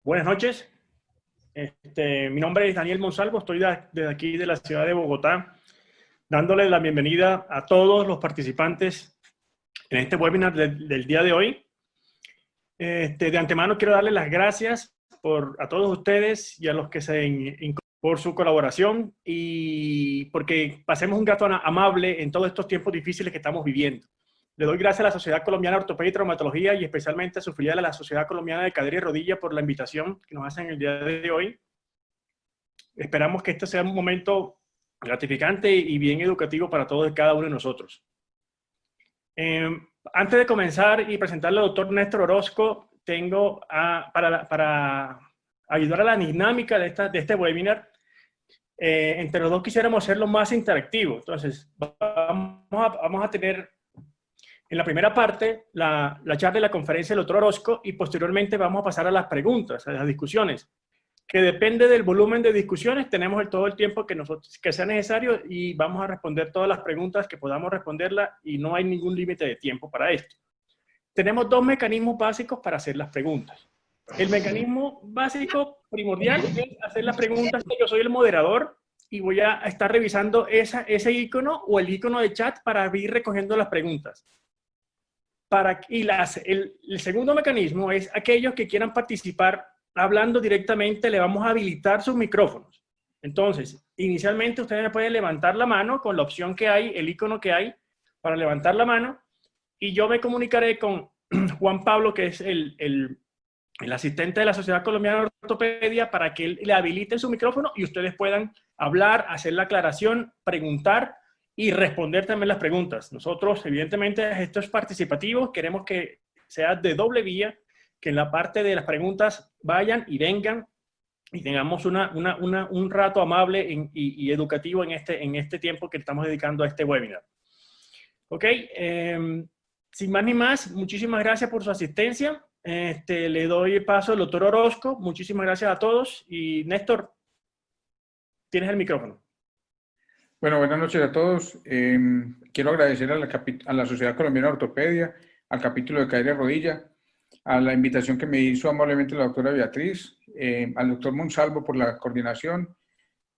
Buenas noches. Mi nombre es Daniel Monsalvo, estoy desde aquí de la ciudad de Bogotá, dándole la bienvenida a todos los participantes en este webinar del día de hoy. De antemano quiero darle las gracias a todos ustedes y a los que por su colaboración y porque pasemos un rato amable en todos estos tiempos difíciles que estamos viviendo. Le doy gracias a la Sociedad Colombiana de Ortopedia y Traumatología y especialmente a su filial, a la Sociedad Colombiana de Cadera y Rodilla, por la invitación que nos hacen el día de hoy. Esperamos que este sea un momento gratificante y bien educativo para todos y cada uno de nosotros. Antes de comenzar y presentarle al doctor Néstor Orozco, para ayudar a la dinámica de este webinar, entre los dos quisiéramos hacerlo más interactivo. Entonces, vamos a tener en la primera parte la charla y la conferencia del doctor Orozco y posteriormente vamos a pasar a las preguntas, a las discusiones, que depende del volumen de discusiones, tenemos todo el tiempo que sea necesario y vamos a responder todas las preguntas que podamos responderlas y no hay ningún límite de tiempo para esto. Tenemos dos mecanismos básicos para hacer las preguntas. El mecanismo básico primordial es hacer las preguntas que yo soy el moderador y voy a estar revisando ese icono o el icono de chat para ir recogiendo las preguntas. El segundo mecanismo es aquellos que quieran participar hablando directamente, le vamos a habilitar sus micrófonos. Entonces, inicialmente ustedes pueden levantar la mano con la opción que hay, el icono que hay para levantar la mano, y yo me comunicaré con Juan Pablo, que es el asistente de la Sociedad Colombiana de Ortopedia, para que él le habilite su micrófono y ustedes puedan hablar, hacer la aclaración, preguntar y responder también las preguntas. Nosotros, evidentemente, esto es participativo, queremos que sea de doble vía, que en la parte de las preguntas vayan y vengan y tengamos un rato amable y educativo en este tiempo que estamos dedicando a este webinar. Ok, sin más ni más, muchísimas gracias por su asistencia. Le doy el paso al doctor Orozco. Muchísimas gracias a todos. Y Néstor, tienes el micrófono. Bueno, buenas noches a todos. Quiero agradecer a la Sociedad Colombiana de Ortopedia, al capítulo de Cadera y Rodilla, a la invitación que me hizo amablemente la doctora Beatriz, al doctor Monsalvo por la coordinación.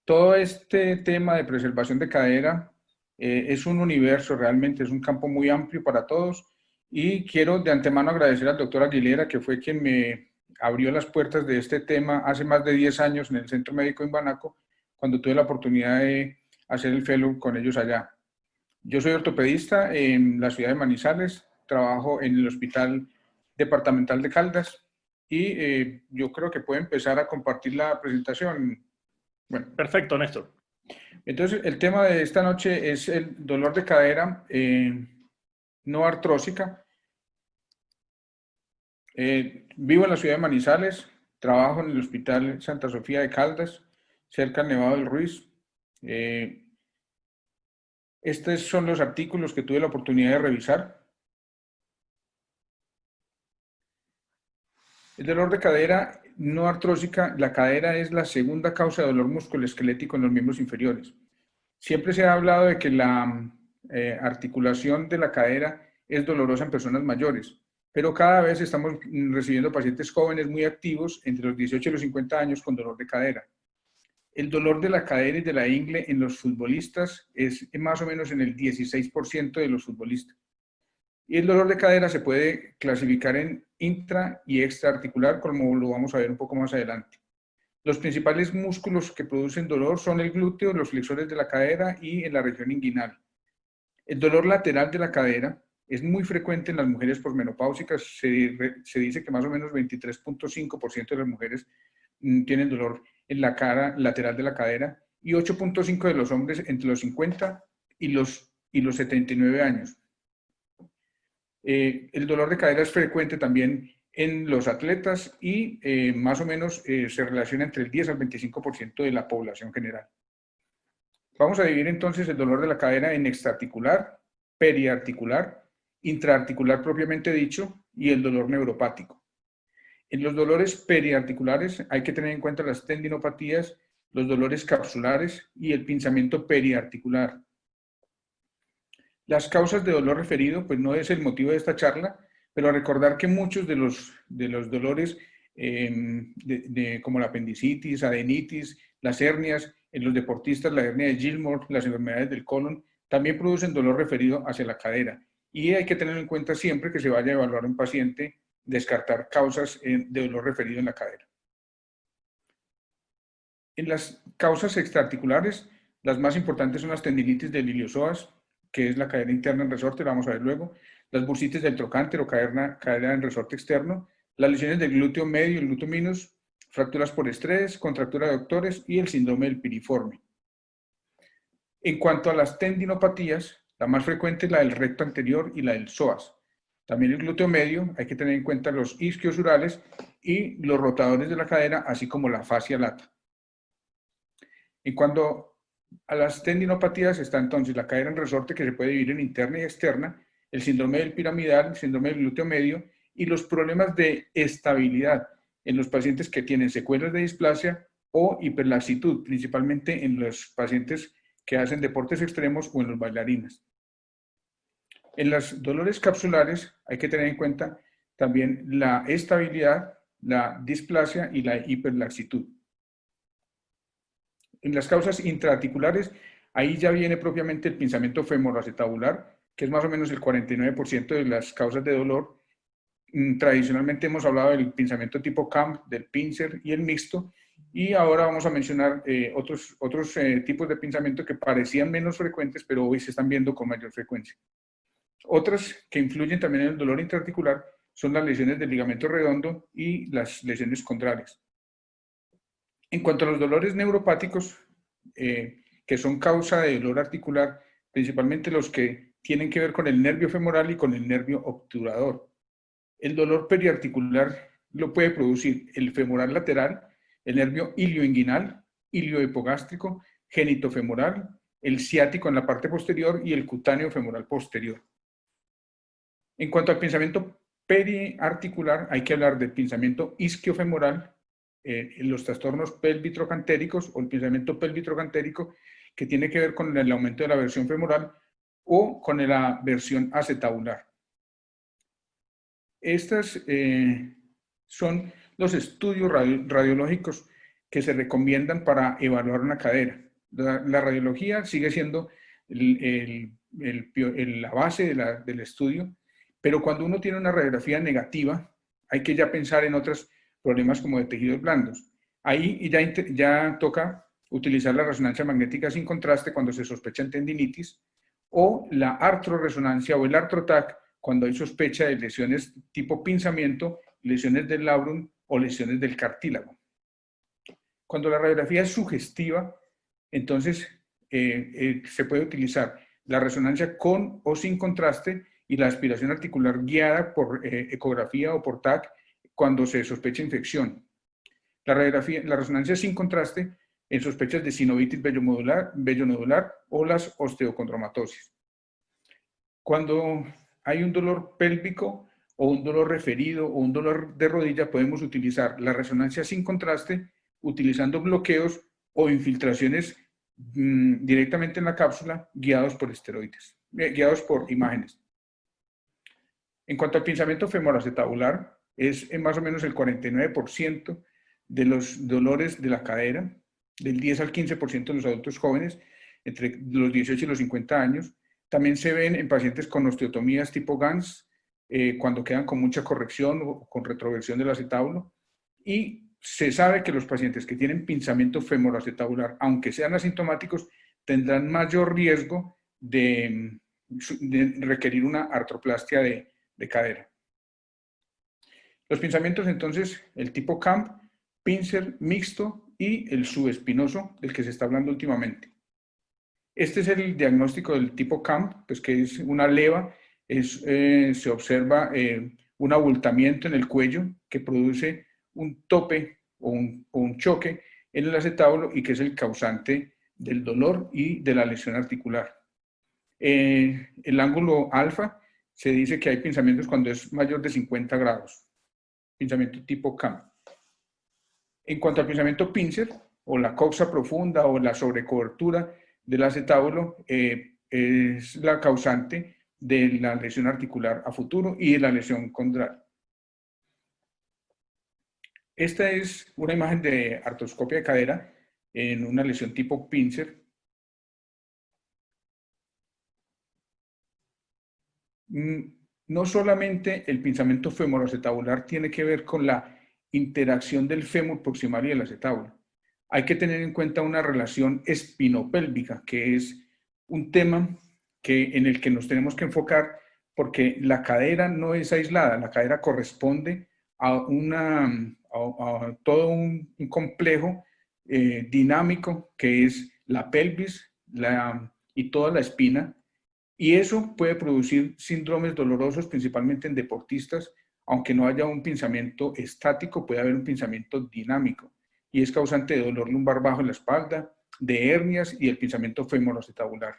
Todo este tema de preservación de cadera es un universo, realmente es un campo muy amplio para todos, y quiero de antemano agradecer al doctor Aguilera, que fue quien me abrió las puertas de este tema hace más de 10 años en el Centro Médico en Banaco, cuando tuve la oportunidad de hacer el fellow con ellos allá. Yo soy ortopedista en la ciudad de Manizales, trabajo en el Hospital Departamental de Caldas y yo creo que puedo empezar a compartir la presentación. Bueno, perfecto, Néstor. Entonces, el tema de esta noche es el dolor de cadera no artrósica. Vivo en la ciudad de Manizales, trabajo en el Hospital Santa Sofía de Caldas, cerca del Nevado del Ruiz. Estos son los artículos que tuve la oportunidad de revisar. El dolor de cadera no artrósica, la cadera es la segunda causa de dolor musculoesquelético en los miembros inferiores. Siempre se ha hablado de que la articulación de la cadera es dolorosa en personas mayores, pero cada vez estamos recibiendo pacientes jóvenes muy activos entre los 18 y los 50 años con dolor de cadera. El dolor de la cadera y de la ingle en los futbolistas es más o menos en el 16% de los futbolistas. Y el dolor de cadera se puede clasificar en intra y extraarticular, como lo vamos a ver un poco más adelante. Los principales músculos que producen dolor son el glúteo, los flexores de la cadera y en la región inguinal. El dolor lateral de la cadera es muy frecuente en las mujeres posmenopáusicas. Se dice que más o menos 23.5% de las mujeres tienen dolor en la cara lateral de la cadera y 8.5% de los hombres entre los 50 y los 79 años. El dolor de cadera es frecuente también en los atletas y más o menos se relaciona entre el 10 al 25% de la población general. Vamos a dividir entonces el dolor de la cadera en extraarticular, periarticular, intraarticular propiamente dicho y el dolor neuropático. En los dolores periarticulares hay que tener en cuenta las tendinopatías, los dolores capsulares y el pinzamiento periarticular. Las causas de dolor referido, pues no es el motivo de esta charla, pero recordar que muchos de los dolores como la apendicitis, adenitis, las hernias, en los deportistas la hernia de Gilmore, las enfermedades del colon, también producen dolor referido hacia la cadera. Y hay que tener en cuenta siempre que se vaya a evaluar a un paciente, descartar causas de dolor referido en la cadera. En las causas extraarticulares, las más importantes son las tendinitis del iliosoas, que es la cadera interna en resorte, la vamos a ver luego, las bursitis del trocánter o cadera en resorte externo, las lesiones del glúteo medio y el glúteo minus, fracturas por estrés, contractura de aductores y el síndrome del piriforme. En cuanto a las tendinopatías, la más frecuente es la del recto anterior y la del psoas. También el glúteo medio, hay que tener en cuenta los isquiosurales y los rotadores de la cadera, así como la fascia lata. En cuanto a las tendinopatías está entonces la cadera en resorte, que se puede dividir en interna y externa, el síndrome del piramidal, el síndrome del glúteo medio y los problemas de estabilidad en los pacientes que tienen secuelas de displasia o hiperlaxitud, principalmente en los pacientes que hacen deportes extremos o en los bailarines. En los dolores capsulares hay que tener en cuenta también la estabilidad, la displasia y la hiperlaxitud. En las causas intraarticulares, ahí ya viene propiamente el pinzamiento femoroacetabular, que es más o menos el 49% de las causas de dolor. Tradicionalmente hemos hablado del pinzamiento tipo CAMP, del pincer y el mixto, y ahora vamos a mencionar otros tipos de pinzamiento que parecían menos frecuentes, pero hoy se están viendo con mayor frecuencia. Otras que influyen también en el dolor intraarticular son las lesiones del ligamento redondo y las lesiones condrales. En cuanto a los dolores neuropáticos, que son causa de dolor articular, principalmente los que tienen que ver con el nervio femoral y con el nervio obturador. El dolor periarticular lo puede producir el femoral lateral, el nervio ilioinguinal, iliohipogástrico, genitofemoral, el ciático en la parte posterior y el cutáneo femoral posterior. En cuanto al pinzamiento periarticular, hay que hablar del pinzamiento isquiofemoral, los trastornos pelvitrocantéricos o el pinzamiento pelvitrocantérico, que tiene que ver con el aumento de la versión femoral o con la versión acetabular. Estos son los estudios radiológicos que se recomiendan para evaluar una cadera. La radiología sigue siendo la base del estudio, pero cuando uno tiene una radiografía negativa, hay que ya pensar en otros problemas como de tejidos blandos. Ahí ya toca utilizar la resonancia magnética sin contraste cuando se sospecha en tendinitis, o la artroresonancia o el artrotac cuando hay sospecha de lesiones tipo pinzamiento, lesiones del labrum o lesiones del cartílago. Cuando la radiografía es sugestiva, entonces se puede utilizar la resonancia con o sin contraste y la aspiración articular guiada por ecografía o por TAC cuando se sospecha infección. La resonancia sin contraste en sospechas de sinovitis vellonodular o las osteocondromatosis. Cuando hay un dolor pélvico o un dolor referido o un dolor de rodilla, podemos utilizar la resonancia sin contraste utilizando bloqueos o infiltraciones directamente en la cápsula guiados por esteroides, guiados por imágenes. En cuanto al pinzamiento femoroacetabular, es más o menos el 49% de los dolores de la cadera, del 10 al 15% en los adultos jóvenes, entre los 18 y los 50 años. También se ven en pacientes con osteotomías tipo Gans, cuando quedan con mucha corrección o con retroversión del acetábulo. Y se sabe que los pacientes que tienen pinzamiento femoroacetabular, aunque sean asintomáticos, tendrán mayor riesgo de requerir una artroplastia de cadera. Los pinzamientos entonces, el tipo CAMP, pincer, mixto y el subespinoso, del que se está hablando últimamente. Este es el diagnóstico del tipo CAMP, pues que es una leva, se observa un abultamiento en el cuello que produce un tope o un choque en el acetábulo y que es el causante del dolor y de la lesión articular. El ángulo alfa se dice que hay pinzamientos cuando es mayor de 50 grados, pinzamiento tipo CAMP. En cuanto al pinzamiento pincer, o la coxa profunda o la sobrecobertura del acetábulo, es la causante de la lesión articular a futuro y de la lesión condral. Esta es una imagen de artroscopia de cadera en una lesión tipo pincer. No solamente el pinzamiento femoroacetabular tiene que ver con la interacción del fémur proximal y el acetábulo. Hay que tener en cuenta una relación espinopélvica, que es un tema en el que nos tenemos que enfocar, porque la cadera no es aislada, la cadera corresponde a todo un complejo dinámico que es la pelvis y toda la espina, y eso puede producir síndromes dolorosos, principalmente en deportistas. Aunque no haya un pinzamiento estático, puede haber un pinzamiento dinámico, y es causante de dolor lumbar bajo en la espalda, de hernias y el pinzamiento femoroacetabular.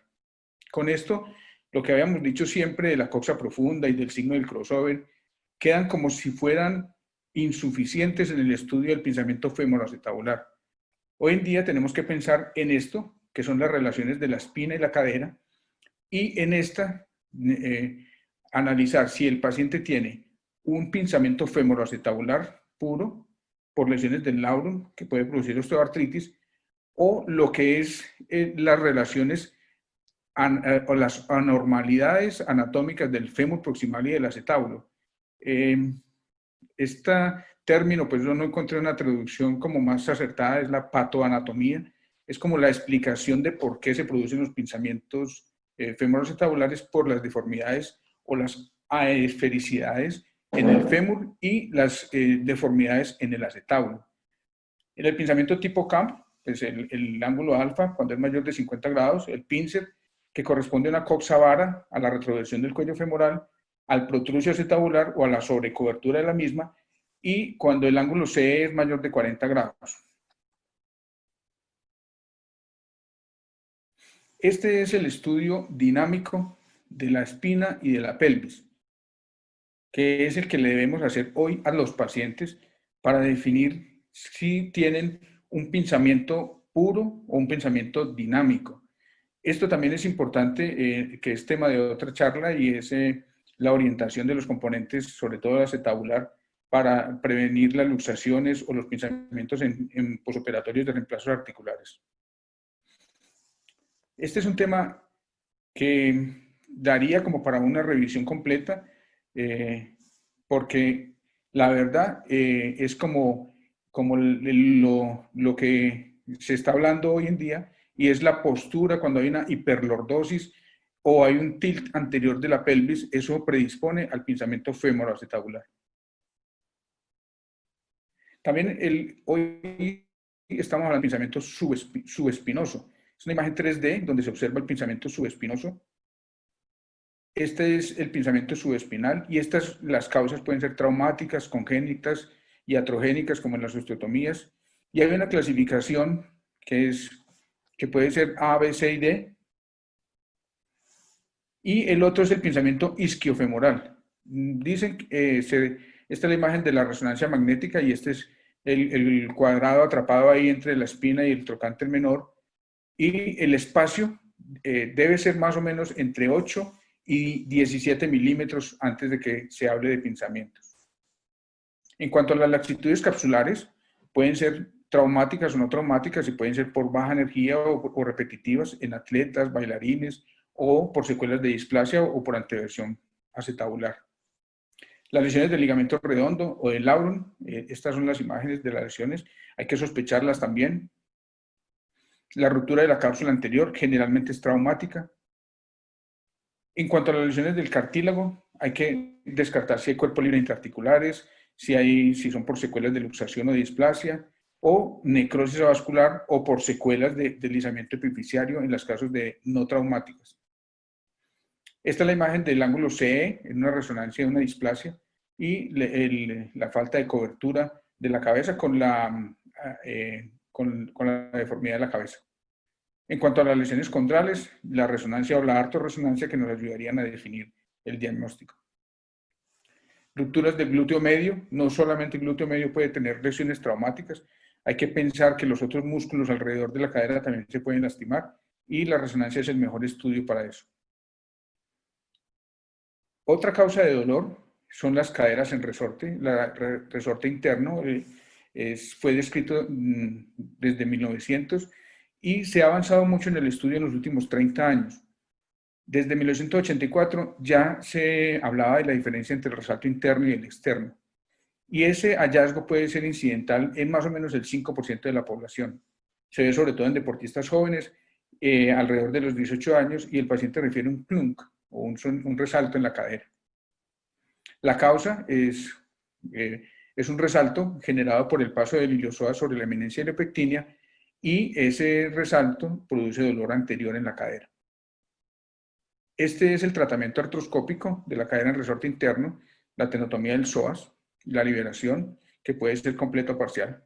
Con esto, lo que habíamos dicho siempre de la coxa profunda y del signo del crossover, quedan como si fueran insuficientes en el estudio del pinzamiento femoroacetabular. Hoy en día tenemos que pensar en esto, que son las relaciones de la espina y la cadera, y en esta analizar si el paciente tiene un pinzamiento femoroacetabular puro por lesiones del labrum, que puede producir osteoartritis, o lo que es las relaciones o las anormalidades anatómicas del fémur proximal y del acetábulo. Este término, pues yo no encontré una traducción como más acertada, es la patoanatomía, es como la explicación de por qué se producen los pinzamientos femoroacetabulares por las deformidades o las aesfericidades en el fémur y las deformidades en el acetábulo. En el pinzamiento tipo CAMP, pues el ángulo alfa, cuando es mayor de 50 grados, el pincer, que corresponde a una coxa vara, a la retroversión del cuello femoral, al protrusio acetabular o a la sobrecobertura de la misma, y cuando el ángulo CE es mayor de 40 grados. Este es el estudio dinámico de la espina y de la pelvis, que es el que le debemos hacer hoy a los pacientes para definir si tienen un pinzamiento puro o un pinzamiento dinámico. Esto también es importante, que es tema de otra charla, y es la orientación de los componentes, sobre todo acetabular, para prevenir las luxaciones o los pinzamientos en posoperatorios de reemplazos articulares. Este es un tema que daría como para una revisión completa, porque la verdad es como lo que se está hablando hoy en día, y es la postura cuando hay una hiperlordosis o hay un tilt anterior de la pelvis. Eso predispone al pinzamiento femoroacetabular. También hoy estamos hablando de pinzamiento subespinoso. Es una imagen 3D donde se observa el pinzamiento subespinoso. Este es el pinzamiento subespinal, y las causas pueden ser traumáticas, congénitas y iatrogénicas, como en las osteotomías. Y hay una clasificación que puede ser A, B, C y D. Y el otro es el pinzamiento isquiofemoral. Dicen que esta es la imagen de la resonancia magnética, y este es el cuadrado atrapado ahí entre la espina y el trocánter menor. Y el espacio debe ser más o menos entre 8 y 17 milímetros antes de que se hable de pinzamientos. En cuanto a las laxitudes capsulares, pueden ser traumáticas o no traumáticas, y pueden ser por baja energía o repetitivas en atletas, bailarines, o por secuelas de displasia o por anteversión acetabular. Las lesiones del ligamento redondo o del labrum, estas son las imágenes de las lesiones, hay que sospecharlas también. La ruptura de la cápsula anterior generalmente es traumática. En cuanto a las lesiones del cartílago, hay que descartar si hay cuerpo libre intraarticulares, si son por secuelas de luxación o displasia, o necrosis vascular, o por secuelas de deslizamiento epifisiario en los casos de no traumáticas. Esta es la imagen del ángulo CE en una resonancia de una displasia, y la falta de cobertura de la cabeza con la deformidad de la cabeza. En cuanto a las lesiones condrales, la resonancia o la artorresonancia, que nos ayudarían a definir el diagnóstico. Rupturas del glúteo medio. No solamente el glúteo medio puede tener lesiones traumáticas, hay que pensar que los otros músculos alrededor de la cadera también se pueden lastimar, y la resonancia es el mejor estudio para eso. Otra causa de dolor son las caderas en resorte, resorte interno. fue descrito desde 1900 y se ha avanzado mucho en el estudio en los últimos 30 años. Desde 1984 ya se hablaba de la diferencia entre el resalto interno y el externo. Y ese hallazgo puede ser incidental en más o menos el 5% de la población. Se ve sobre todo en deportistas jóvenes, alrededor de los 18 años, y el paciente refiere un plunk o un resalto en la cadera. La causa es un resalto generado por el paso del iliopsoas sobre la eminencia de la pectinia, y ese resalto produce dolor anterior en la cadera. Este es el tratamiento artroscópico de la cadera en resorte interno, la tenotomía del psoas, la liberación, que puede ser completa o parcial.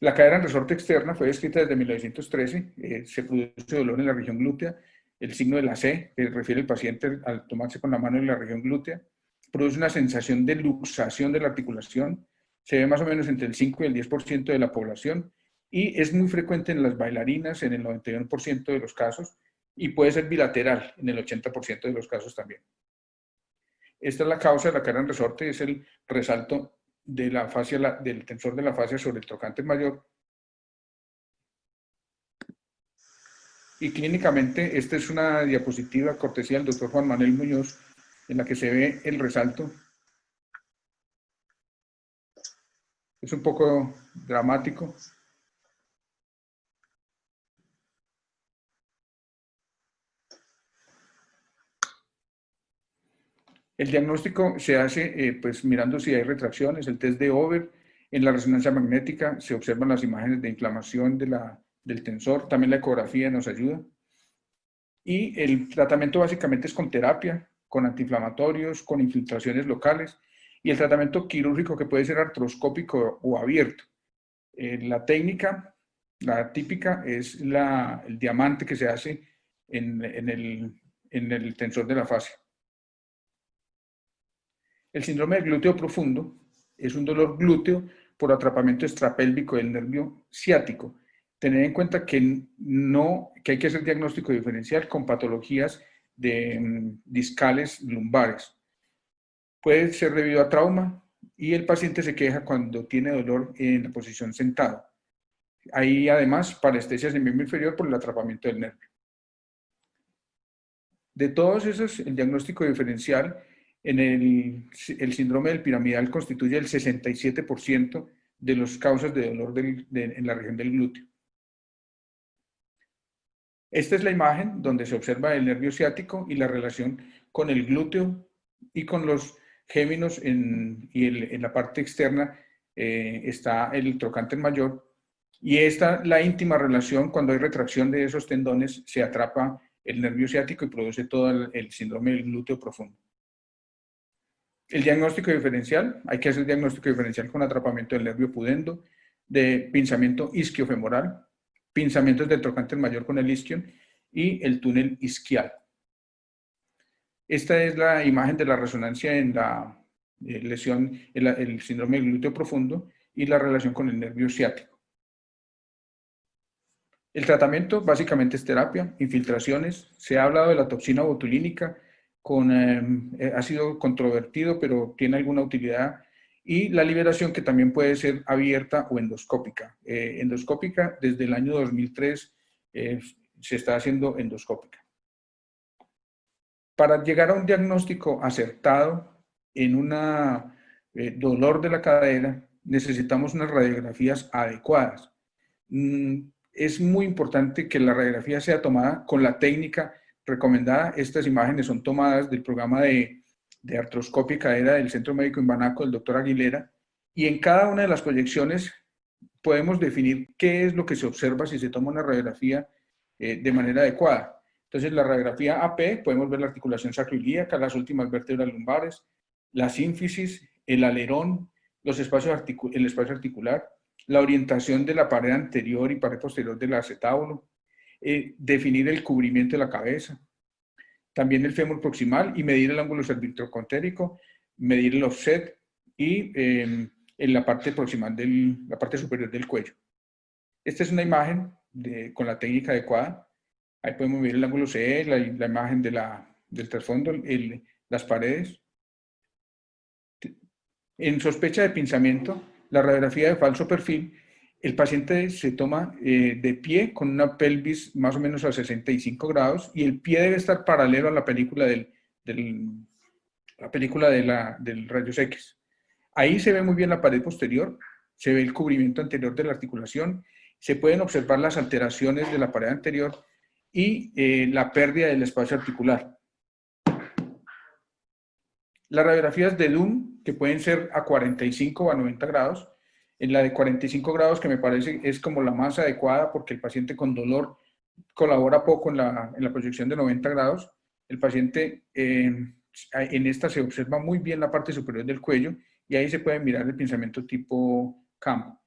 La cadera en resorte externa fue descrita desde 1913, se produce dolor en la región glútea, el signo de la C, que refiere el paciente al tomarse con la mano en la región glútea, produce una sensación de luxación de la articulación, se ve más o menos entre el 5 y el 10% de la población, y es muy frecuente en las bailarinas en el 91% de los casos, y puede ser bilateral en el 80% de los casos también. Esta es la causa de la cadera en resorte, es el resalto de la fascia, del tensor de la fascia sobre el trocánter mayor. Y clínicamente, esta es una diapositiva cortesía del doctor Juan Manuel Muñoz, en la que se ve el resalto. Es un poco dramático. El diagnóstico se hace pues mirando si hay retracciones, el test de Over. En la resonancia magnética se observan las imágenes de inflamación del tensor, también la ecografía nos ayuda. Y el tratamiento básicamente es con terapia, con antiinflamatorios, con infiltraciones locales, y el tratamiento quirúrgico, que puede ser artroscópico o abierto. La técnica, la típica, es el diamante que se hace en el tensor de la fascia. El síndrome del glúteo profundo es un dolor glúteo por atrapamiento extrapélvico del nervio ciático. Tener en cuenta que hay que hacer diagnóstico diferencial con patologías discales lumbares. Puede ser debido a trauma, y el paciente se queja cuando tiene dolor en la posición sentado. Hay además parestesias del miembro inferior por el atrapamiento del nervio. De todos esos, el diagnóstico diferencial en el síndrome del piramidal constituye el 67% de las causas de dolor en la región del glúteo. Esta es la imagen donde se observa el nervio ciático y la relación con el glúteo y con los géminos, y en la parte externa está el trocánter mayor, y la íntima relación: cuando hay retracción de esos tendones se atrapa el nervio ciático y produce todo el síndrome del glúteo profundo. El diagnóstico diferencial: hay que hacer diagnóstico diferencial con atrapamiento del nervio pudendo, de pinzamiento isquiofemoral, pinzamientos del trocánter mayor con el isquion y el túnel isquial. Esta es la imagen de la resonancia en la lesión, el síndrome del glúteo profundo, y la relación con el nervio ciático. El tratamiento básicamente es terapia, infiltraciones. Se ha hablado de la toxina botulínica, ha sido controvertido, pero tiene alguna utilidad, y la liberación, que también puede ser abierta o endoscópica. Endoscópica, desde el año 2003 se está haciendo endoscópica. Para llegar a un diagnóstico acertado en un dolor de la cadera, necesitamos unas radiografías adecuadas. Es muy importante que la radiografía sea tomada con la técnica recomendada. Estas imágenes son tomadas del programa de artroscopia y cadera del Centro Médico Imbanaco del doctor Aguilera, y en cada una de las proyecciones podemos definir qué es lo que se observa si se toma una radiografía de manera adecuada. Entonces, la radiografía AP, podemos ver la articulación sacroiliaca, las últimas vértebras lumbares, la sínfisis, el alerón, el espacio articular, la orientación de la pared anterior y pared posterior del acetábulo, definir el cubrimiento de la cabeza, también el fémur proximal, y medir el ángulo cervicocontérico, medir el offset y en la parte proximal, la parte superior del cuello. Esta es una imagen con la técnica adecuada. Ahí podemos ver el ángulo CE, la imagen del trasfondo, las paredes. En sospecha de pinzamiento, La radiografía de falso perfil, el paciente se toma de pie con una pelvis más o menos a 65 grados y el pie debe estar paralelo a la película del rayos X. Ahí se ve muy bien la pared posterior, se ve el cubrimiento anterior de la articulación, se pueden observar las alteraciones de la pared anterior y la pérdida del espacio articular. Las radiografías de Dunn, que pueden ser a 45 o a 90 grados, en la de 45 grados, que me parece es como la más adecuada porque el paciente con dolor colabora poco en la proyección de 90 grados. El paciente, en esta se observa muy bien la parte superior del cuello y ahí se puede mirar el pensamiento tipo CAM.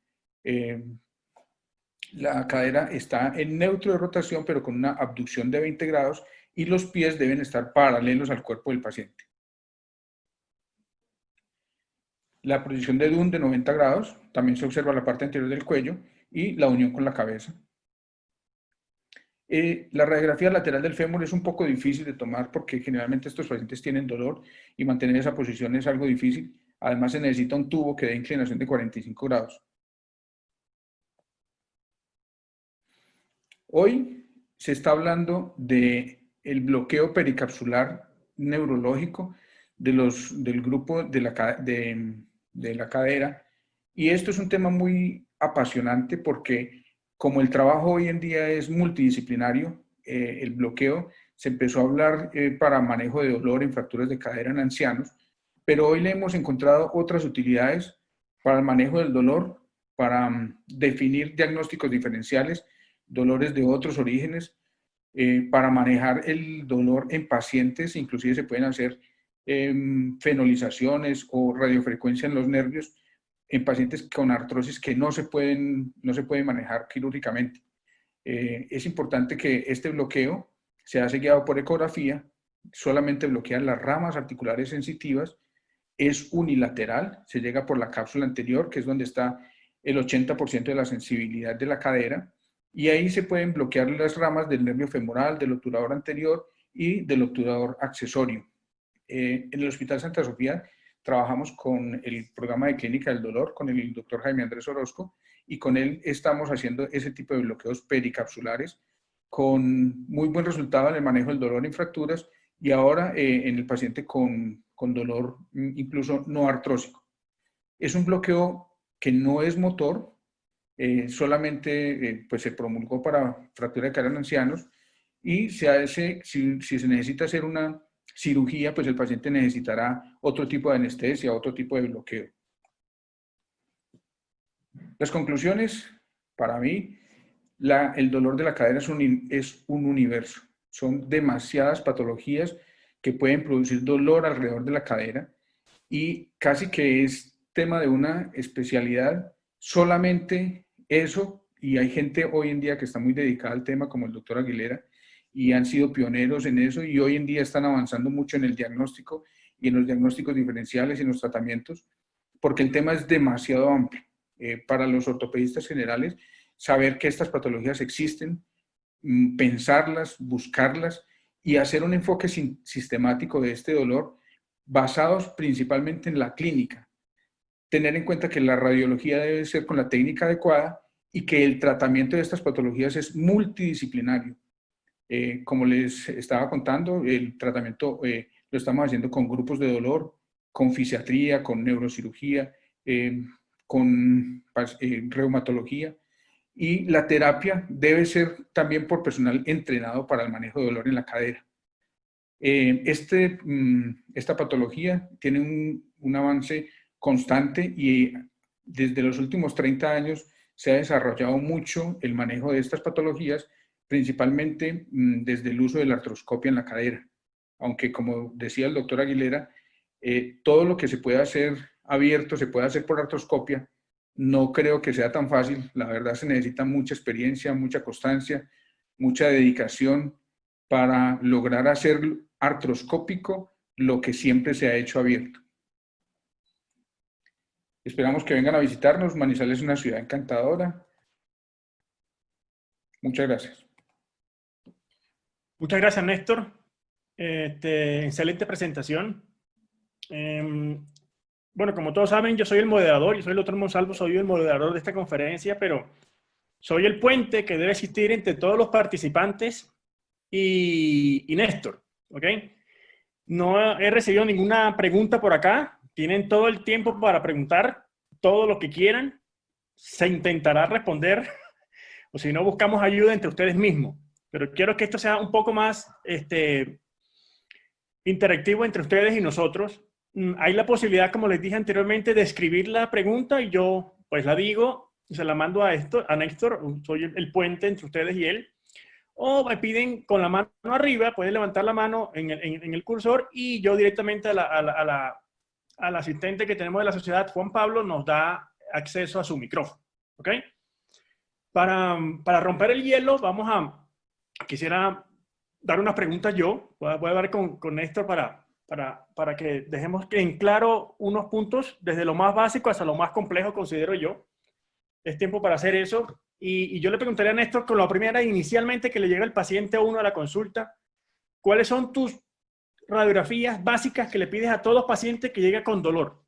La cadera está en neutro de rotación, pero con una abducción de 20 grados y los pies deben estar paralelos al cuerpo del paciente. La proyección de Dunn de 90 grados, también se observa la parte anterior del cuello y la unión con la cabeza. La radiografía lateral del fémur es un poco difícil de tomar porque generalmente estos pacientes tienen dolor y mantener esa posición es algo difícil. Además se necesita un tubo que dé inclinación de 45 grados. Hoy se está hablando del bloqueo pericapsular neurológico del grupo de la cadera y esto es un tema muy apasionante porque como el trabajo hoy en día es multidisciplinario, el bloqueo se empezó a hablar para manejo de dolor en fracturas de cadera en ancianos, pero hoy le hemos encontrado otras utilidades para el manejo del dolor, para definir diagnósticos diferenciales, dolores de otros orígenes, para manejar el dolor en pacientes, inclusive se pueden hacer fenolizaciones o radiofrecuencia en los nervios en pacientes con artrosis que no se pueden manejar quirúrgicamente. Es importante que este bloqueo sea guiado por ecografía, solamente bloquea las ramas articulares sensitivas, es unilateral, se llega por la cápsula anterior, que es donde está el 80% de la sensibilidad de la cadera, y ahí se pueden bloquear las ramas del nervio femoral, del obturador anterior y del obturador accesorio. En el Hospital Santa Sofía trabajamos con el programa de clínica del dolor, con el doctor Jaime Andrés Orozco, y con él estamos haciendo ese tipo de bloqueos pericapsulares con muy buen resultado en el manejo del dolor en fracturas y ahora en el paciente con dolor incluso no artrósico. Es un bloqueo que no es motor, solamente pues se promulgó para fractura de cadera en ancianos y se hace, si se necesita hacer una cirugía, pues el paciente necesitará otro tipo de anestesia, otro tipo de bloqueo. Las conclusiones, para mí, el dolor de la cadera es un universo. Son demasiadas patologías que pueden producir dolor alrededor de la cadera y casi que es tema de una especialidad, solamente eso, y hay gente hoy en día que está muy dedicada al tema, como el doctor Aguilera, y han sido pioneros en eso, y hoy en día están avanzando mucho en el diagnóstico y en los diagnósticos diferenciales y en los tratamientos, porque el tema es demasiado amplio. Para los ortopedistas generales, saber que estas patologías existen, pensarlas, buscarlas y hacer un enfoque sistemático de este dolor basados principalmente en la clínica. Tener en cuenta que la radiología debe ser con la técnica adecuada y que el tratamiento de estas patologías es multidisciplinario. Como les estaba contando, el tratamiento lo estamos haciendo con grupos de dolor, con fisiatría, con neurocirugía, con reumatología. Y la terapia debe ser también por personal entrenado para el manejo de dolor en la cadera. Esta patología tiene un avance constante y desde los últimos 30 años se ha desarrollado mucho el manejo de estas patologías, principalmente desde el uso de la artroscopia en la cadera. Aunque, como decía el doctor Aguilera, todo lo que se puede hacer abierto se puede hacer por artroscopia. No creo que sea tan fácil. La verdad se necesita mucha experiencia, mucha constancia, mucha dedicación para lograr hacer artroscópico lo que siempre se ha hecho abierto. Esperamos que vengan a visitarnos. Manizales es una ciudad encantadora. Muchas gracias. Muchas gracias, Néstor. Excelente presentación. Bueno, como todos saben, yo soy el moderador, yo soy el Dr. Monsalvo, soy el moderador de esta conferencia, pero soy el puente que debe existir entre todos los participantes y Néstor, ¿ok? No he recibido ninguna pregunta por acá. Tienen todo el tiempo para preguntar todo lo que quieran. Se intentará responder, o si no, buscamos ayuda entre ustedes mismos. Pero quiero que esto sea un poco más interactivo entre ustedes y nosotros. Hay la posibilidad, como les dije anteriormente, de escribir la pregunta y yo pues la digo, se la mando a Néstor, soy el puente entre ustedes y él. O me piden con la mano arriba, pueden levantar la mano en el cursor y yo directamente al asistente que tenemos de la sociedad, Juan Pablo, nos da acceso a su micrófono. ¿Ok? Para romper el hielo, quisiera dar unas preguntas yo. Voy a hablar con Néstor para que dejemos en claro unos puntos, desde lo más básico hasta lo más complejo, considero yo. Es tiempo para hacer eso. Y yo le preguntaría a Néstor, con la primera, inicialmente que le llega el paciente a uno a la consulta, ¿cuáles son tus radiografías básicas que le pides a todos pacientes que llega con dolor?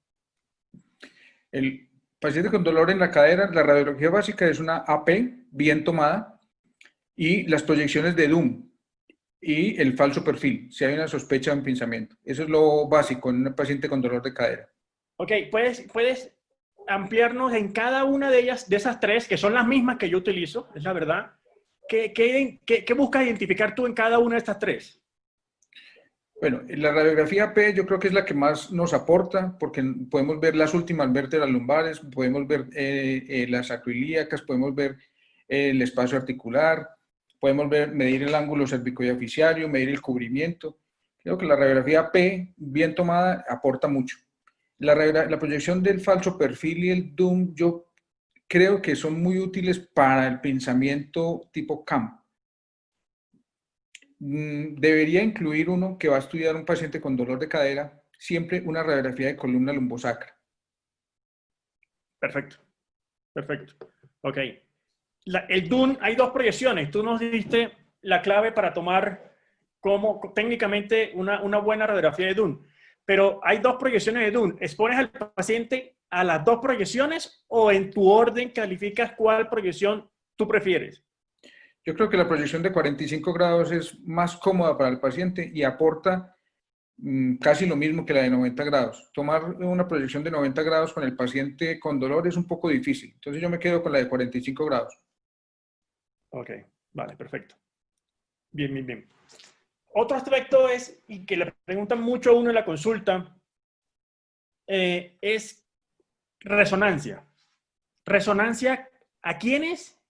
El paciente con dolor en la cadera, la radiografía básica es una AP bien tomada y las proyecciones de DUM y el falso perfil, si hay una sospecha de un pinzamiento. Eso es lo básico en un paciente con dolor de cadera. Ok, ¿puedes ampliarnos en cada una de ellas, de esas tres, que son las mismas que yo utilizo, es la verdad? ¿Qué buscas identificar tú en cada una de estas tres? Bueno, la radiografía P yo creo que es la que más nos aporta porque podemos ver las últimas vértebras lumbares, podemos ver las sacroiliacas, podemos ver el espacio articular, podemos medir el ángulo cervicoideoficiario, medir el cubrimiento. Creo que la radiografía P, bien tomada, aporta mucho. La proyección del falso perfil y el DUM yo creo que son muy útiles para el pensamiento tipo CAM. Debería incluir uno que va a estudiar un paciente con dolor de cadera, siempre una radiografía de columna lumbosacra. Perfecto, perfecto. Ok. El DUN, hay dos proyecciones. Tú nos diste la clave para tomar técnicamente una buena radiografía de DUN. Pero hay dos proyecciones de DUN. ¿Expones al paciente a las dos proyecciones o en tu orden calificas cuál proyección tú prefieres? Yo creo que la proyección de 45 grados es más cómoda para el paciente y aporta casi lo mismo que la de 90 grados. Tomar una proyección de 90 grados con el paciente con dolor es un poco difícil. Entonces yo me quedo con la de 45 grados. Ok, vale, perfecto. Bien, bien, bien. Otro aspecto es, y que le preguntan mucho a uno en la consulta, es resonancia. ¿Resonancia a quiénes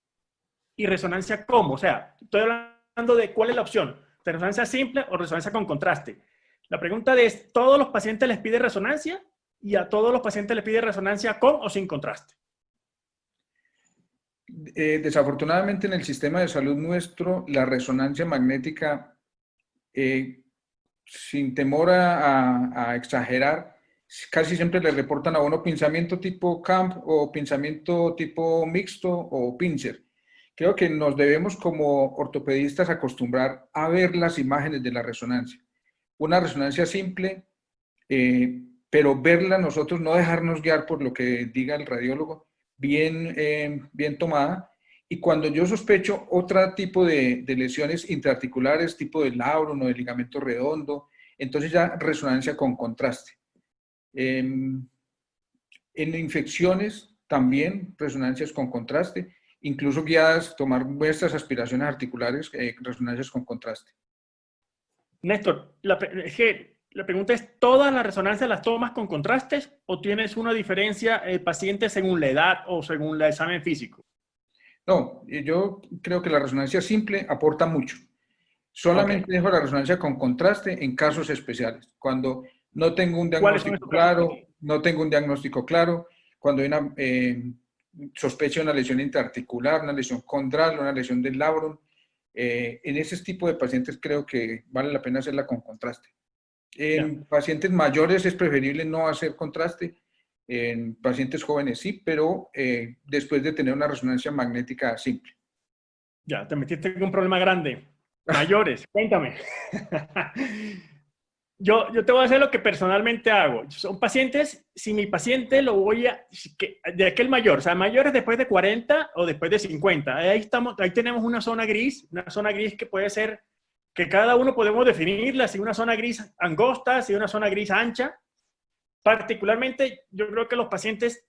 y resonancia cómo? O sea, estoy hablando de cuál es la opción, de resonancia simple o resonancia con contraste. La pregunta es, ¿todos los pacientes les pide resonancia y a todos los pacientes les pide resonancia con o sin contraste? Desafortunadamente en el sistema de salud nuestro, la resonancia magnética, sin temor a exagerar, casi siempre le reportan a uno pensamiento tipo CAMP o pensamiento tipo mixto o pincer. Creo que nos debemos como ortopedistas acostumbrar a ver las imágenes de la resonancia. Una resonancia simple, pero verla nosotros, no dejarnos guiar por lo que diga el radiólogo, bien tomada. Y cuando yo sospecho otro tipo de lesiones intraarticulares, tipo de labrum o de ligamento redondo, entonces ya resonancia con contraste. En infecciones también resonancias con contraste, incluso guiadas, tomar muestras aspiraciones articulares, resonancias con contraste. Néstor, la pregunta es, ¿todas las resonancias las tomas con contrastes o tienes una diferencia paciente según la edad o según el examen físico? No, yo creo que la resonancia simple aporta mucho. Solamente dejo la resonancia con contraste en casos especiales. Cuando no tengo un diagnóstico claro, cuando hay una sospecha de una lesión intraarticular, una lesión condral, una lesión del labrum, en ese tipo de pacientes creo que vale la pena hacerla con contraste. En pacientes mayores es preferible no hacer contraste, en pacientes jóvenes sí, pero después de tener una resonancia magnética simple. Ya, te metiste en un problema grande. Mayores, cuéntame. Yo te voy a hacer lo que personalmente hago. Son pacientes, si mi paciente lo voy a, de aquel mayor, o sea, mayores después de 40 o después de 50, ahí estamos, ahí tenemos una zona gris que puede ser, que cada uno podemos definirla, si una zona gris angosta, si una zona gris ancha. Particularmente, yo creo que los pacientes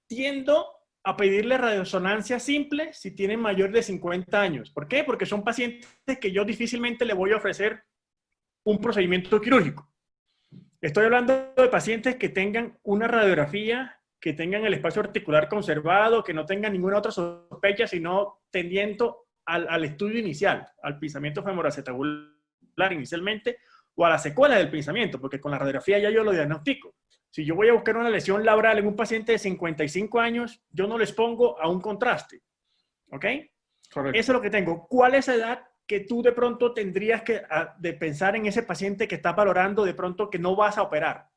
tiendo a pedirle radioresonancia simple si tienen mayor de 50 años. ¿Por qué? Porque son pacientes que yo difícilmente le voy a ofrecer un procedimiento quirúrgico. Estoy hablando de pacientes que tengan una radiografía, que tengan el espacio articular conservado, que no tengan ninguna otra sospecha, sino tendiendo al estudio inicial, al pinzamiento femoroacetabular inicialmente, o a la secuela del pinzamiento, porque con la radiografía ya yo lo diagnostico. Si yo voy a buscar una lesión labral en un paciente de 55 años, yo no les pongo a un contraste. ¿Ok? Correcto. Eso es lo que tengo. ¿Cuál es la edad que tú de pronto tendrías que de pensar en ese paciente que estás valorando de pronto que no vas a operar?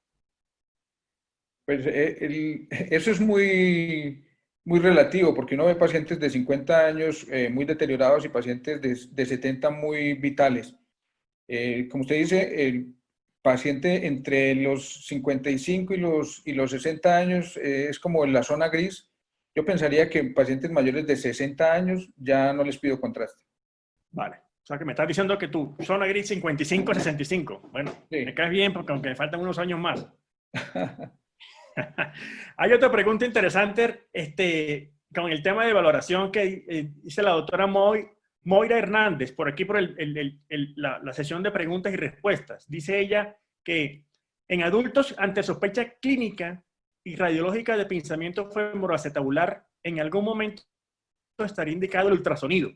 Pues eso es muy, muy relativo, porque uno ve pacientes de 50 años muy deteriorados y pacientes de 70 muy vitales. Como usted dice, el paciente entre los 55 y los 60 años es como en la zona gris. Yo pensaría que en pacientes mayores de 60 años ya no les pido contraste. Vale. O sea, que me estás diciendo que tu zona gris 55-65. Bueno, Sí. me caes bien porque aunque me faltan unos años más. Hay otra pregunta interesante con el tema de valoración que hice la doctora Moira Hernández, por aquí por la sesión de preguntas y respuestas. Dice ella que en adultos ante sospecha clínica y radiológica de pinzamiento femoroacetabular, en algún momento estaría indicado el ultrasonido.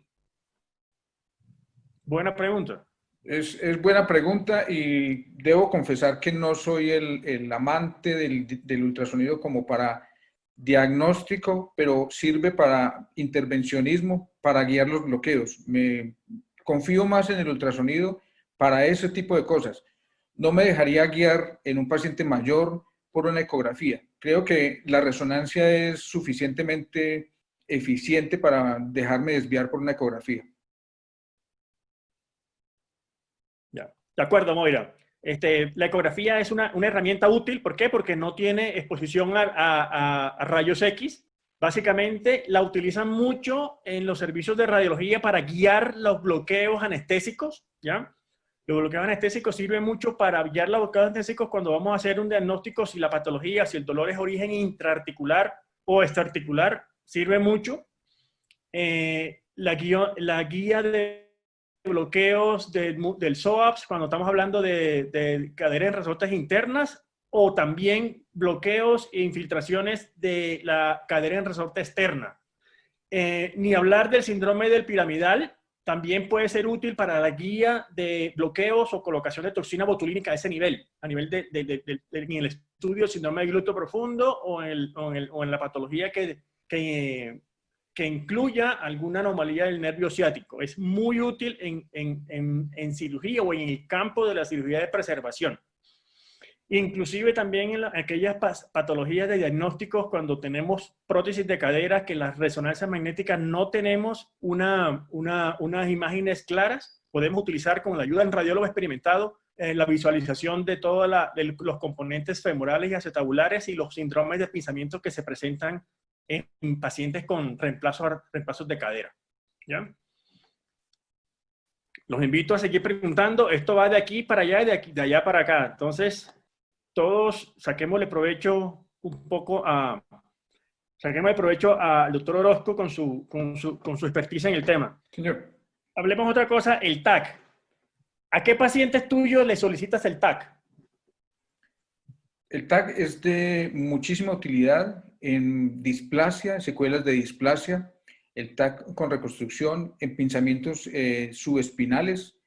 Buena pregunta. Es buena pregunta y debo confesar que no soy el amante del ultrasonido como para diagnóstico, pero sirve para intervencionismo, para guiar los bloqueos. Me confío más en el ultrasonido para ese tipo de cosas. No me dejaría guiar en un paciente mayor por una ecografía. Creo que la resonancia es suficientemente eficiente para dejarme desviar por una ecografía. Ya. De acuerdo, Moira. La ecografía es una herramienta útil. ¿Por qué? Porque no tiene exposición a rayos X. Básicamente la utilizan mucho en los servicios de radiología para guiar los bloqueos anestésicos, ¿ya? Los bloqueos anestésicos sirven mucho para guiar los bloqueos anestésicos cuando vamos a hacer un diagnóstico si la patología, si el dolor es origen intraarticular o extraarticular, sirve mucho. La guía de bloqueos del SOAPS cuando estamos hablando de caderas en resortes internas, o también bloqueos e infiltraciones de la cadera en resorte externa. Ni hablar del síndrome del piramidal, también puede ser útil para la guía de bloqueos o colocación de toxina botulínica a ese nivel, a nivel en el estudio del síndrome del glúteo profundo o en la patología que incluya alguna anomalía del nervio ciático. Es muy útil en cirugía o en el campo de la cirugía de preservación. Inclusive también en aquellas patologías de diagnósticos cuando tenemos prótesis de cadera que las resonancias magnéticas no tenemos unas imágenes claras, podemos utilizar con la ayuda del radiólogo experimentado la visualización de todos los componentes femorales y acetabulares y los síndromes de pinzamiento que se presentan en pacientes con reemplazos de cadera. ¿Ya? Los invito a seguir preguntando. Esto va de aquí para allá y de allá para acá. Entonces, todos saquémosle provecho un poco saquémosle provecho al doctor Orozco con su expertise en el tema. Señor. Hablemos otra cosa, el TAC. ¿A qué pacientes tuyos le solicitas el TAC? El TAC es de muchísima utilidad en displasia, en secuelas de displasia, el TAC con reconstrucción, en pinzamientos subespinales,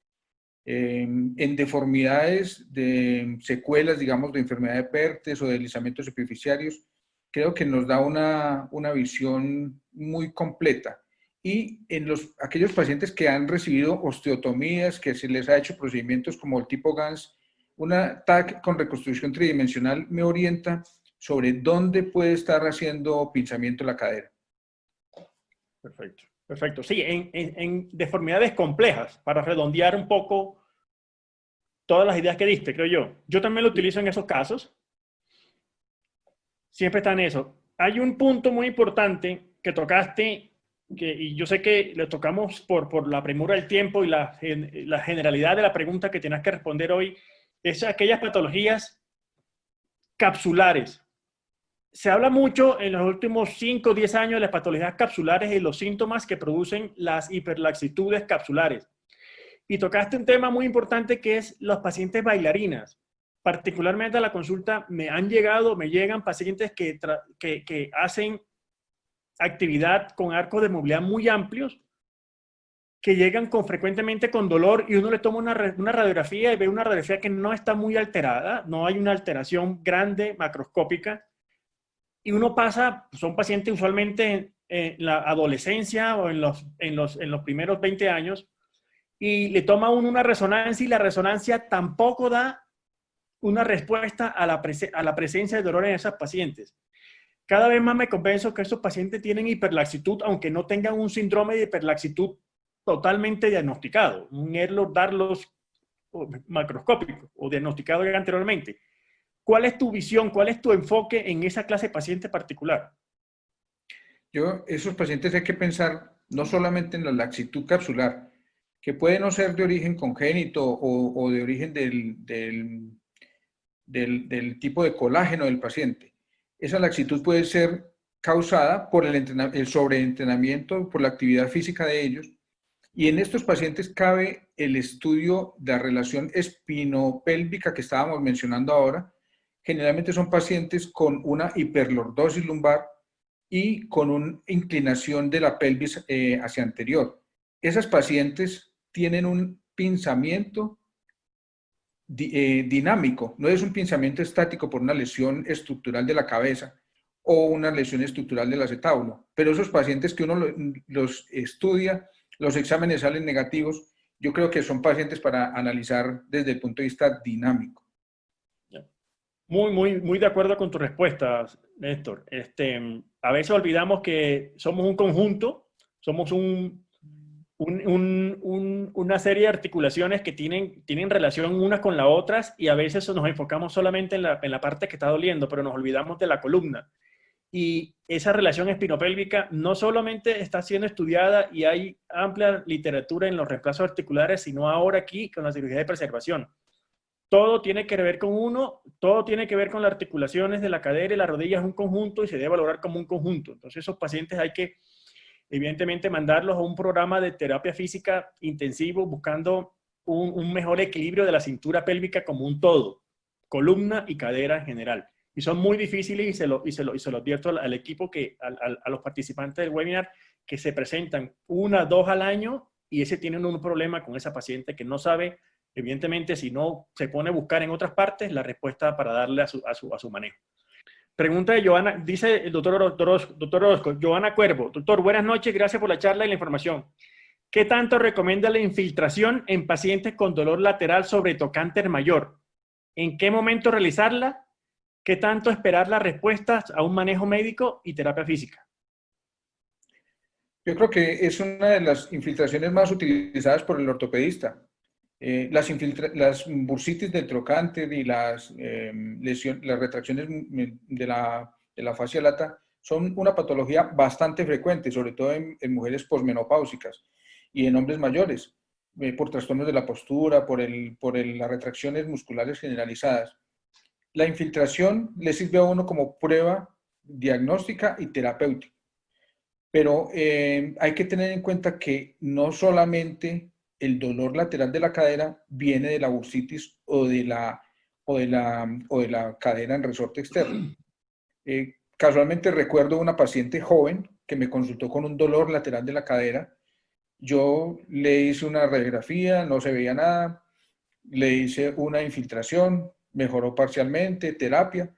en deformidades de secuelas, digamos, de enfermedad de Pertes o de deslizamientos epifisiarios. Creo que nos da una visión muy completa. Y en aquellos pacientes que han recibido osteotomías, que se les ha hecho procedimientos como el tipo GANS, una TAC con reconstrucción tridimensional me orienta sobre dónde puede estar haciendo pinzamiento la cadera. Perfecto, perfecto. Sí, en deformidades complejas, para redondear un poco todas las ideas que diste, creo yo. Yo también lo utilizo en esos casos. Siempre está en eso. Hay un punto muy importante que tocaste, y yo sé que lo tocamos por la premura del tiempo y la generalidad de la pregunta que tienes que responder hoy, es aquellas patologías capsulares. Se habla mucho en los últimos 5 o 10 años de las patologías capsulares y los síntomas que producen las hiperlaxitudes capsulares. Y tocaste un tema muy importante que es los pacientes bailarinas. Particularmente a la consulta me llegan pacientes que hacen actividad con arcos de movilidad muy amplios, que llegan frecuentemente con dolor y uno le toma una radiografía y ve una radiografía que no está muy alterada, no hay una alteración grande, macroscópica, y uno pasa, son pacientes usualmente en la adolescencia o en los primeros 20 años, y le toma uno una resonancia y la resonancia tampoco da una respuesta a la presencia de dolor en esas pacientes. Cada vez más me convenzo que esos pacientes tienen hiperlaxitud, aunque no tengan un síndrome de hiperlaxitud totalmente diagnosticado, un Ehlers-Danlos macroscópico o diagnosticado anteriormente. ¿Cuál es tu visión, cuál es tu enfoque en esa clase de paciente particular? Esos pacientes hay que pensar no solamente en la laxitud capsular, que puede no ser de origen congénito o de origen del tipo de colágeno del paciente. Esa laxitud puede ser causada por el sobreentrenamiento, por la actividad física de ellos. Y en estos pacientes cabe el estudio de la relación espinopélvica que estábamos mencionando ahora. Generalmente son pacientes con una hiperlordosis lumbar y con una inclinación de la pelvis hacia anterior. Esas pacientes tienen un pinzamiento dinámico, no es un pinzamiento estático por una lesión estructural de la cabeza o una lesión estructural del acetábulo, pero esos pacientes que uno los estudia, los exámenes salen negativos, yo creo que son pacientes para analizar desde el punto de vista dinámico. Muy de acuerdo con tu respuesta, Néstor. A veces olvidamos que somos un conjunto, somos una serie de articulaciones que tienen relación unas con las otras y a veces nos enfocamos solamente en la parte que está doliendo, pero nos olvidamos de la columna. Y esa relación espinopélvica no solamente está siendo estudiada y hay amplia literatura en los reemplazos articulares, sino ahora aquí con la cirugía de preservación. Todo tiene que ver con todo tiene que ver con las articulaciones de la cadera y la rodilla, es un conjunto y se debe valorar como un conjunto. Entonces esos pacientes hay que evidentemente mandarlos a un programa de terapia física intensivo buscando un mejor equilibrio de la cintura pélvica como un todo, columna y cadera en general. Y son muy difíciles y se lo advierto al equipo, a los participantes del webinar, que se presentan 1 o 2 al año y ese tienen un problema con esa paciente que no sabe, evidentemente, si no se pone a buscar en otras partes la respuesta para darle a su manejo. Pregunta de Joana, dice el doctor Orozco, Joana Cuervo. Doctor, buenas noches, gracias por la charla y la información. ¿Qué tanto recomienda la infiltración en pacientes con dolor lateral sobre tocánter mayor? ¿En qué momento realizarla? ¿Qué tanto esperar las respuestas a un manejo médico y terapia física? Yo creo que es una de las infiltraciones más utilizadas por el ortopedista. Las bursitis del trocánter y las retracciones de la fascia lata son una patología bastante frecuente, sobre todo en mujeres posmenopáusicas y en hombres mayores, por trastornos de la postura, por las retracciones musculares generalizadas. La infiltración le sirve a uno como prueba diagnóstica y terapéutica, pero hay que tener en cuenta que no solamente el dolor lateral de la cadera viene de la bursitis o de la cadera en resorte externo. Casualmente recuerdo una paciente joven que me consultó con un dolor lateral de la cadera. Yo le hice una radiografía, no se veía nada, le hice una infiltración, mejoró parcialmente, terapia.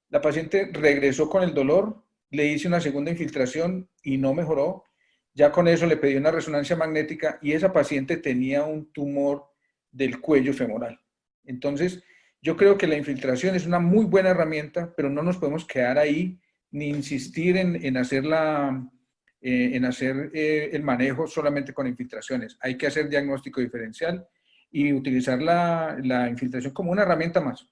La paciente regresó con el dolor, le hice una segunda infiltración y no mejoró. Ya con eso le pedí una resonancia magnética y esa paciente tenía un tumor del cuello femoral. Entonces, yo creo que la infiltración es una muy buena herramienta, pero no nos podemos quedar ahí ni insistir en hacer el manejo solamente con infiltraciones. Hay que hacer diagnóstico diferencial y utilizar la infiltración como una herramienta más.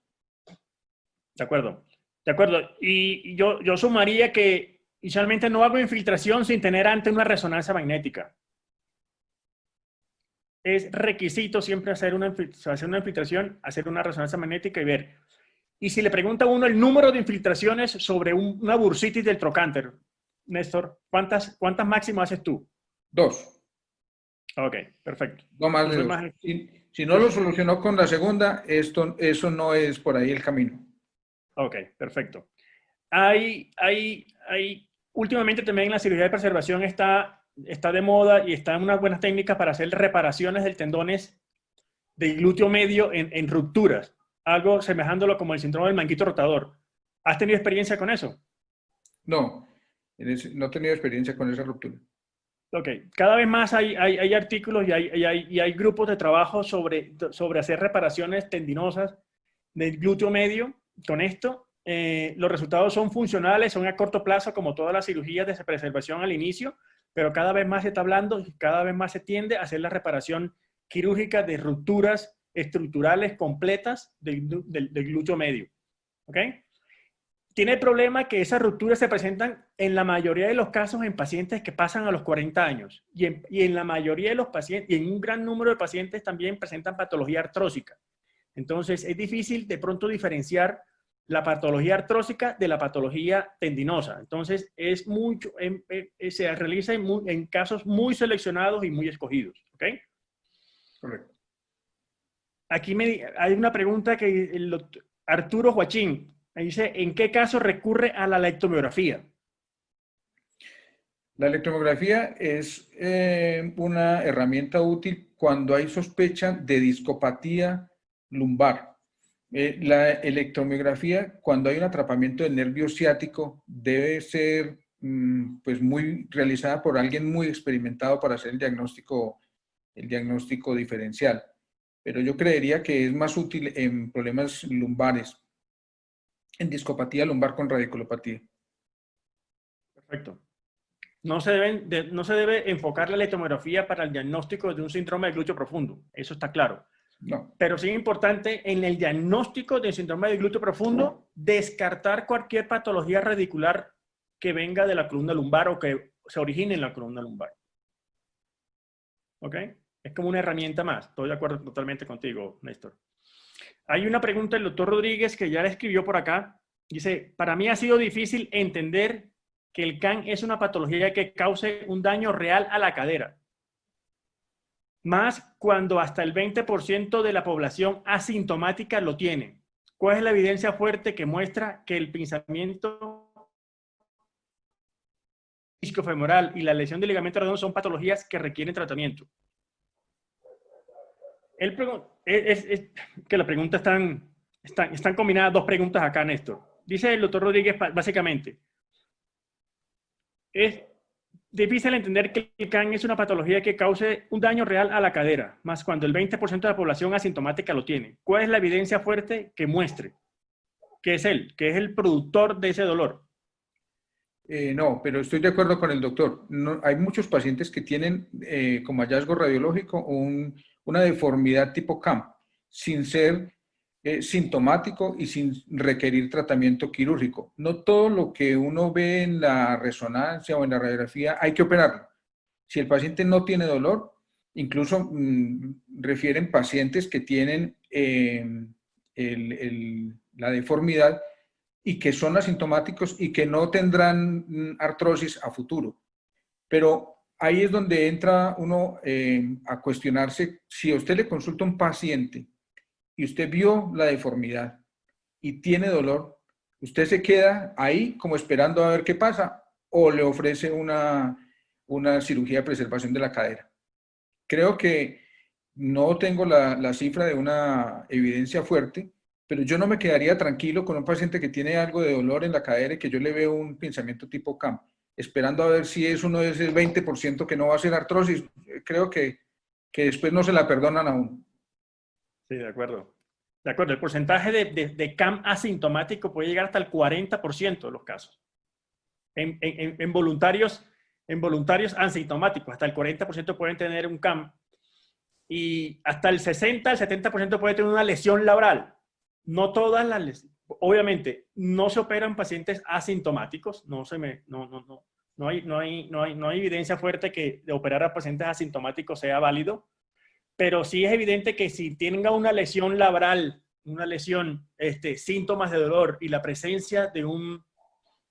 De acuerdo. De acuerdo. Y yo sumaría que inicialmente no hago infiltración sin tener antes una resonancia magnética. Es requisito siempre hacer una infiltración, hacer una resonancia magnética y ver. Y si le pregunta a uno el número de infiltraciones sobre una bursitis del trocánter, Néstor, ¿cuántas máximas haces tú? 2. Ok, perfecto. No más de 2. Si no lo solucionó con la segunda, eso no es por ahí el camino. Ok, perfecto. Últimamente también la cirugía de preservación está de moda y está en unas buenas técnicas para hacer reparaciones del tendones del glúteo medio en rupturas. Algo semejándolo como el síndrome del manguito rotador. ¿Has tenido experiencia con eso? No, no he tenido experiencia con esa ruptura. Ok, cada vez más hay artículos y hay grupos de trabajo sobre hacer reparaciones tendinosas del glúteo medio con esto. Los resultados son funcionales, son a corto plazo, como todas las cirugías de preservación al inicio, pero cada vez más se está hablando y cada vez más se tiende a hacer la reparación quirúrgica de rupturas estructurales completas del glúteo medio. ¿Ok? Tiene el problema que esas rupturas se presentan en la mayoría de los casos en pacientes que pasan a los 40 años y en la mayoría de los pacientes, y en un gran número de pacientes también presentan patología artrósica. Entonces es difícil de pronto diferenciar la patología artrósica de la patología tendinosa. Entonces se realiza en casos muy seleccionados y muy escogidos. ¿Ok? Correcto. Aquí hay una pregunta que el doctor Arturo Joachín dice, ¿en qué caso recurre a la electromiografía? La electromiografía es una herramienta útil cuando hay sospecha de discopatía lumbar. La electromiografía, cuando hay un atrapamiento del nervio ciático, debe ser pues realizada por alguien muy experimentado para hacer el diagnóstico diferencial. Pero yo creería que es más útil en problemas lumbares, en discopatía lumbar con radiculopatía. Perfecto. No se debe enfocar la electromiografía para el diagnóstico de un síndrome de glúteo profundo. Eso está claro. No. Pero sí es importante en el diagnóstico del síndrome de glúteo profundo descartar cualquier patología radicular que venga de la columna lumbar o que se origine en la columna lumbar. ¿Ok? Es como una herramienta más. Estoy de acuerdo totalmente contigo, Néstor. Hay una pregunta del doctor Rodríguez que ya le escribió por acá. Dice, para mí ha sido difícil entender que el CAN es una patología que cause un daño real a la cadera. Más cuando hasta el 20% de la población asintomática lo tiene. ¿Cuál es la evidencia fuerte que muestra que el pinzamiento isquiofemoral y la lesión del ligamento redondo son patologías que requieren tratamiento? Es que la pregunta están combinadas dos preguntas acá, Néstor. Dice el doctor Rodríguez básicamente, es difícil entender que el CAN es una patología que cause un daño real a la cadera, más cuando el 20% de la población asintomática lo tiene. ¿Cuál es la evidencia fuerte que muestre que es que es el productor de ese dolor? No, pero estoy de acuerdo con el doctor. No, hay muchos pacientes que tienen como hallazgo radiológico una deformidad tipo CAM, sin ser sintomático y sin requerir tratamiento quirúrgico. No todo lo que uno ve en la resonancia o en la radiografía hay que operarlo. Si el paciente no tiene dolor, incluso refieren pacientes que tienen la deformidad y que son asintomáticos y que no tendrán artrosis a futuro. Pero ahí es donde entra uno a cuestionarse si a usted le consulta un paciente y usted vio la deformidad y tiene dolor, ¿usted se queda ahí como esperando a ver qué pasa o le ofrece una cirugía de preservación de la cadera? Creo que no tengo la cifra de una evidencia fuerte, pero yo no me quedaría tranquilo con un paciente que tiene algo de dolor en la cadera y que yo le veo un pinzamiento tipo CAM, esperando a ver si es uno de ese 20% que no va a ser artrosis. Creo que después no se la perdonan a uno. Sí, de acuerdo. De acuerdo, el porcentaje de CAM asintomático puede llegar hasta el 40% de los casos. En voluntarios asintomáticos, hasta el 40% pueden tener un CAM. y hasta el 60 al 70% puede tener una lesión labral. No todas las lesiones, obviamente, no se operan pacientes asintomáticos, no hay evidencia fuerte que de operar a pacientes asintomáticos sea válido, pero sí es evidente que si tenga una lesión labral, una lesión, síntomas de dolor y la presencia de una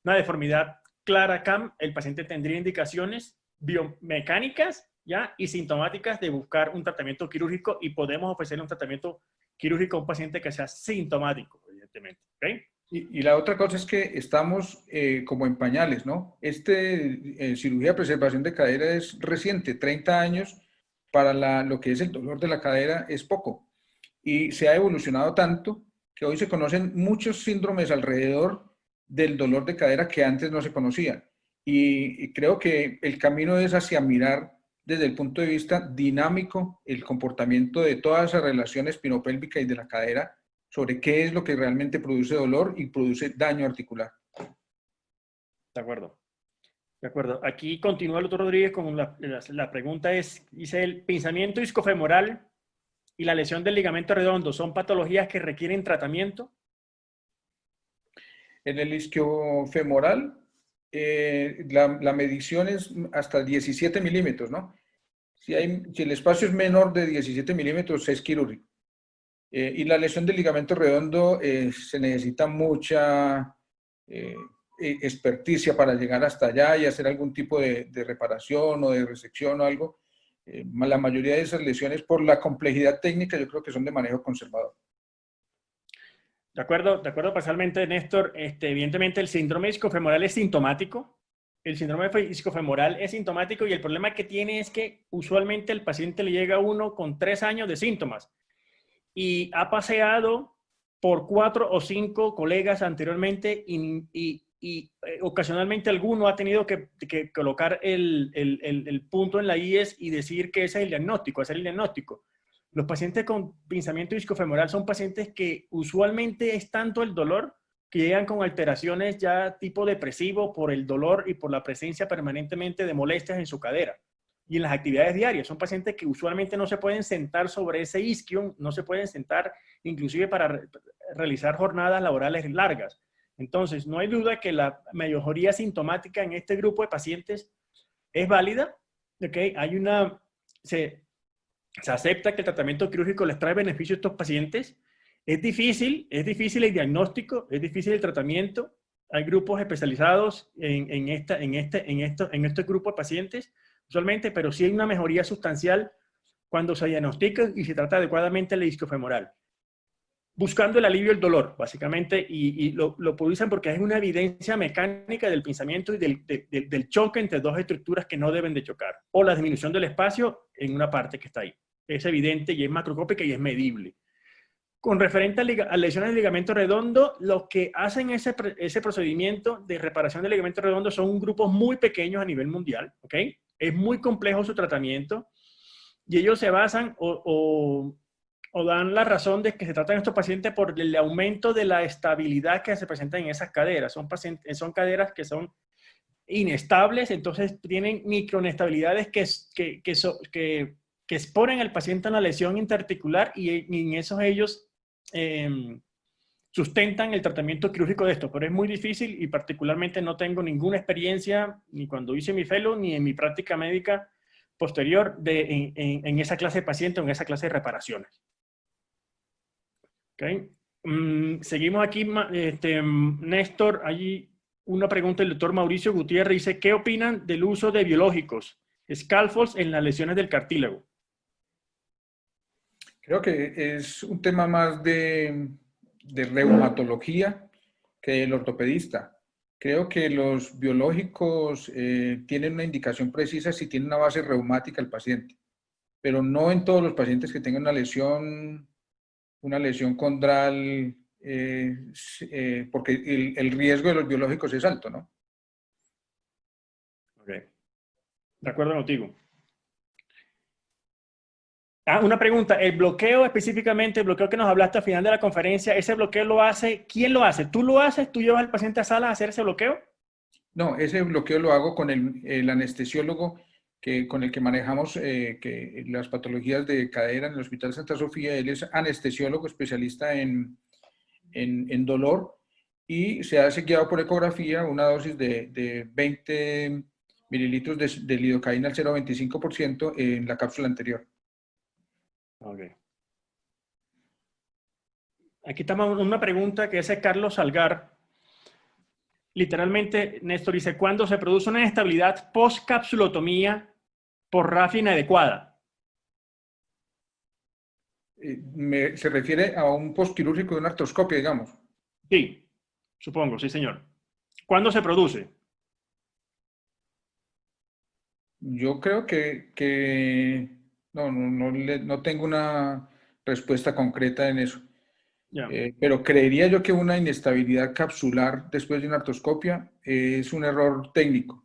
deformidad clara CAM, el paciente tendría indicaciones biomecánicas, ¿ya? Y sintomáticas de buscar un tratamiento quirúrgico, y podemos ofrecerle un tratamiento quirúrgico a un paciente que sea sintomático, evidentemente. ¿Okay? Y la otra cosa es que estamos como en pañales, ¿no? Cirugía de preservación de cadera es reciente, 30 años para lo que es el dolor de la cadera es poco. Y se ha evolucionado tanto que hoy se conocen muchos síndromes alrededor del dolor de cadera que antes no se conocían. Y creo que el camino es hacia mirar desde el punto de vista dinámico el comportamiento de toda esa relación espinopélvica y de la cadera sobre qué es lo que realmente produce dolor y produce daño articular. De acuerdo. De acuerdo. Aquí continúa el doctor Rodríguez con la pregunta dice, ¿el pinzamiento isquiofemoral y la lesión del ligamento redondo son patologías que requieren tratamiento? En el isquiofemoral, la medición es hasta 17 milímetros, ¿no? Si el espacio es menor de 17 milímetros, es quirúrgico. Y la lesión del ligamento redondo se necesita mucha experticia para llegar hasta allá y hacer algún tipo de reparación o de resección o algo. La mayoría de esas lesiones, por la complejidad técnica, yo creo que son de manejo conservador. De acuerdo parcialmente, Néstor. Evidentemente, el síndrome isquiofemoral es sintomático. El síndrome isquiofemoral es sintomático, y el problema que tiene es que usualmente el paciente le llega a uno con 3 años de síntomas y ha paseado por 4 o 5 colegas anteriormente y ocasionalmente alguno ha tenido que colocar el punto en la IES y decir que ese es el diagnóstico, hacer el diagnóstico. Los pacientes con pinzamiento isquiofemoral son pacientes que usualmente es tanto el dolor que llegan con alteraciones ya tipo depresivo por el dolor y por la presencia permanentemente de molestias en su cadera y en las actividades diarias. Son pacientes que usualmente no se pueden sentar sobre ese isquio, no se pueden sentar inclusive para realizar jornadas laborales largas. Entonces, no hay duda que la mejoría sintomática en este grupo de pacientes es válida. ¿Okay? Se acepta que el tratamiento quirúrgico les trae beneficio a estos pacientes. Es difícil el diagnóstico, es difícil el tratamiento. Hay grupos especializados en este grupo de pacientes usualmente, pero sí hay una mejoría sustancial cuando se diagnostica y se trata adecuadamente el isquiofemoral, buscando el alivio del dolor, básicamente, y lo utilizan porque hay una evidencia mecánica del pinzamiento y del choque entre dos estructuras que no deben de chocar, o la disminución del espacio en una parte que está ahí. Es evidente y es macroscópica y es medible. Con referente a lesiones del ligamento redondo, los que hacen ese procedimiento de reparación del ligamento redondo son grupos muy pequeños a nivel mundial, ¿ok? Es muy complejo su tratamiento y ellos se basan o dan la razón de que se tratan estos pacientes por el aumento de la estabilidad que se presenta en esas caderas. Son caderas que son inestables, entonces tienen microinestabilidades que exponen al paciente a una lesión interarticular y en eso ellos sustentan el tratamiento quirúrgico de esto, pero es muy difícil y particularmente no tengo ninguna experiencia ni cuando hice mi fellow ni en mi práctica médica posterior en esa clase de pacientes o en esa clase de reparaciones. Okay. Seguimos aquí, Néstor. Hay una pregunta del doctor Mauricio Gutiérrez. Dice, ¿qué opinan del uso de biológicos, scaffolds, en las lesiones del cartílago? Creo que es un tema más de reumatología que del ortopedista. Creo que los biológicos tienen una indicación precisa si tiene una base reumática el paciente, pero no en todos los pacientes que tengan una lesión condral, porque el riesgo de los biológicos es alto, ¿no? Ok. De acuerdo contigo. Una pregunta, el bloqueo específicamente, el bloqueo que nos hablaste al final de la conferencia, ¿ese bloqueo lo hace? ¿Quién lo hace? ¿Tú lo haces? ¿Tú llevas al paciente a sala a hacer ese bloqueo? No, ese bloqueo lo hago con el anestesiólogo con el que manejamos las patologías de cadera en el Hospital Santa Sofía. Él es anestesiólogo especialista en dolor y se ha guiado por ecografía una dosis de 20 mililitros de lidocaína al 0,25% en la cápsula anterior. Okay. Aquí estamos una pregunta que hace Carlos Salgar. Literalmente, Néstor dice, ¿cuándo se produce una inestabilidad post-capsulotomía por RAF inadecuada? Se refiere a un postquirúrgico de una artroscopia, digamos. Sí, supongo, sí, señor. ¿Cuándo se produce? Yo creo que no tengo una respuesta concreta en eso. Ya. Pero creería yo que una inestabilidad capsular después de una artroscopia es un error técnico.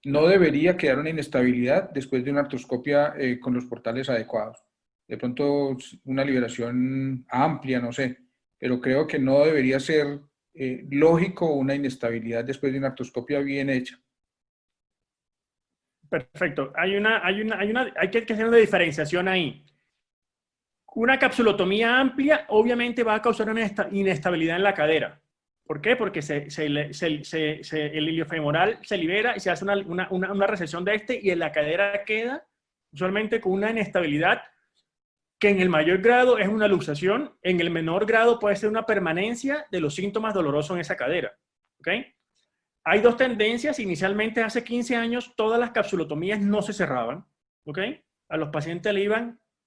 No debería quedar una inestabilidad después de una artroscopia con los portales adecuados. De pronto una liberación amplia, no sé, pero creo que no debería ser lógico una inestabilidad después de una artroscopia bien hecha. Perfecto. Hay que hacer una diferenciación ahí. Una capsulotomía amplia obviamente va a causar una inestabilidad en la cadera. ¿Por qué? Porque el iliofemoral se libera y se hace una recesión de este y en la cadera queda usualmente con una inestabilidad que en el mayor grado es una luxación, en el menor grado puede ser una permanencia de los síntomas dolorosos en esa cadera. ¿Ok? Hay dos tendencias. Inicialmente, hace 15 años, todas las capsulotomías no se cerraban. ¿Ok? A los pacientes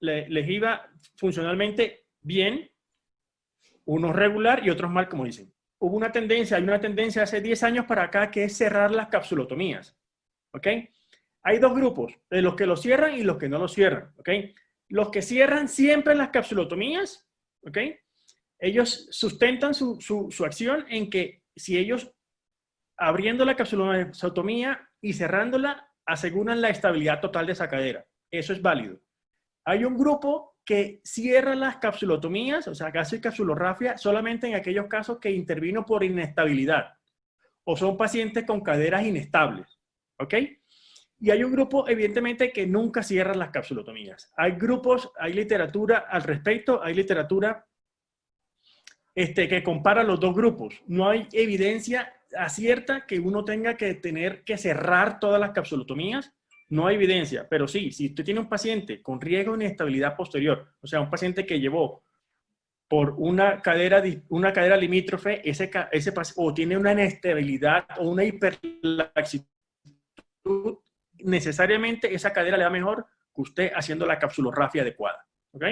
les iba funcionalmente bien, unos regular y otros mal, como dicen. Hay una tendencia hace 10 años para acá que es cerrar las capsulotomías. ¿Ok? Hay dos grupos, de los que lo cierran y los que no lo cierran. ¿Ok? Los que cierran siempre las capsulotomías, ¿ok? Ellos sustentan su acción en que si ellos abriendo la capsulotomía y cerrándola aseguran la estabilidad total de esa cadera. Eso es válido. Hay un grupo que cierra las capsulotomías, o sea, que hace capsulorrafia solamente en aquellos casos que intervino por inestabilidad o son pacientes con caderas inestables, ¿ok? Y hay un grupo, evidentemente, que nunca cierra las capsulotomías. Hay grupos, hay literatura al respecto, hay literatura que compara los dos grupos. No hay evidencia acierta que uno tenga que tener que cerrar todas las capsulotomías. No hay evidencia, pero sí, si usted tiene un paciente con riesgo de inestabilidad posterior, o sea, un paciente que llevó por una cadera limítrofe, o tiene una inestabilidad o una hiperlaxitud, necesariamente esa cadera le va mejor que usted haciendo la capsulorrafia adecuada. ¿Ok?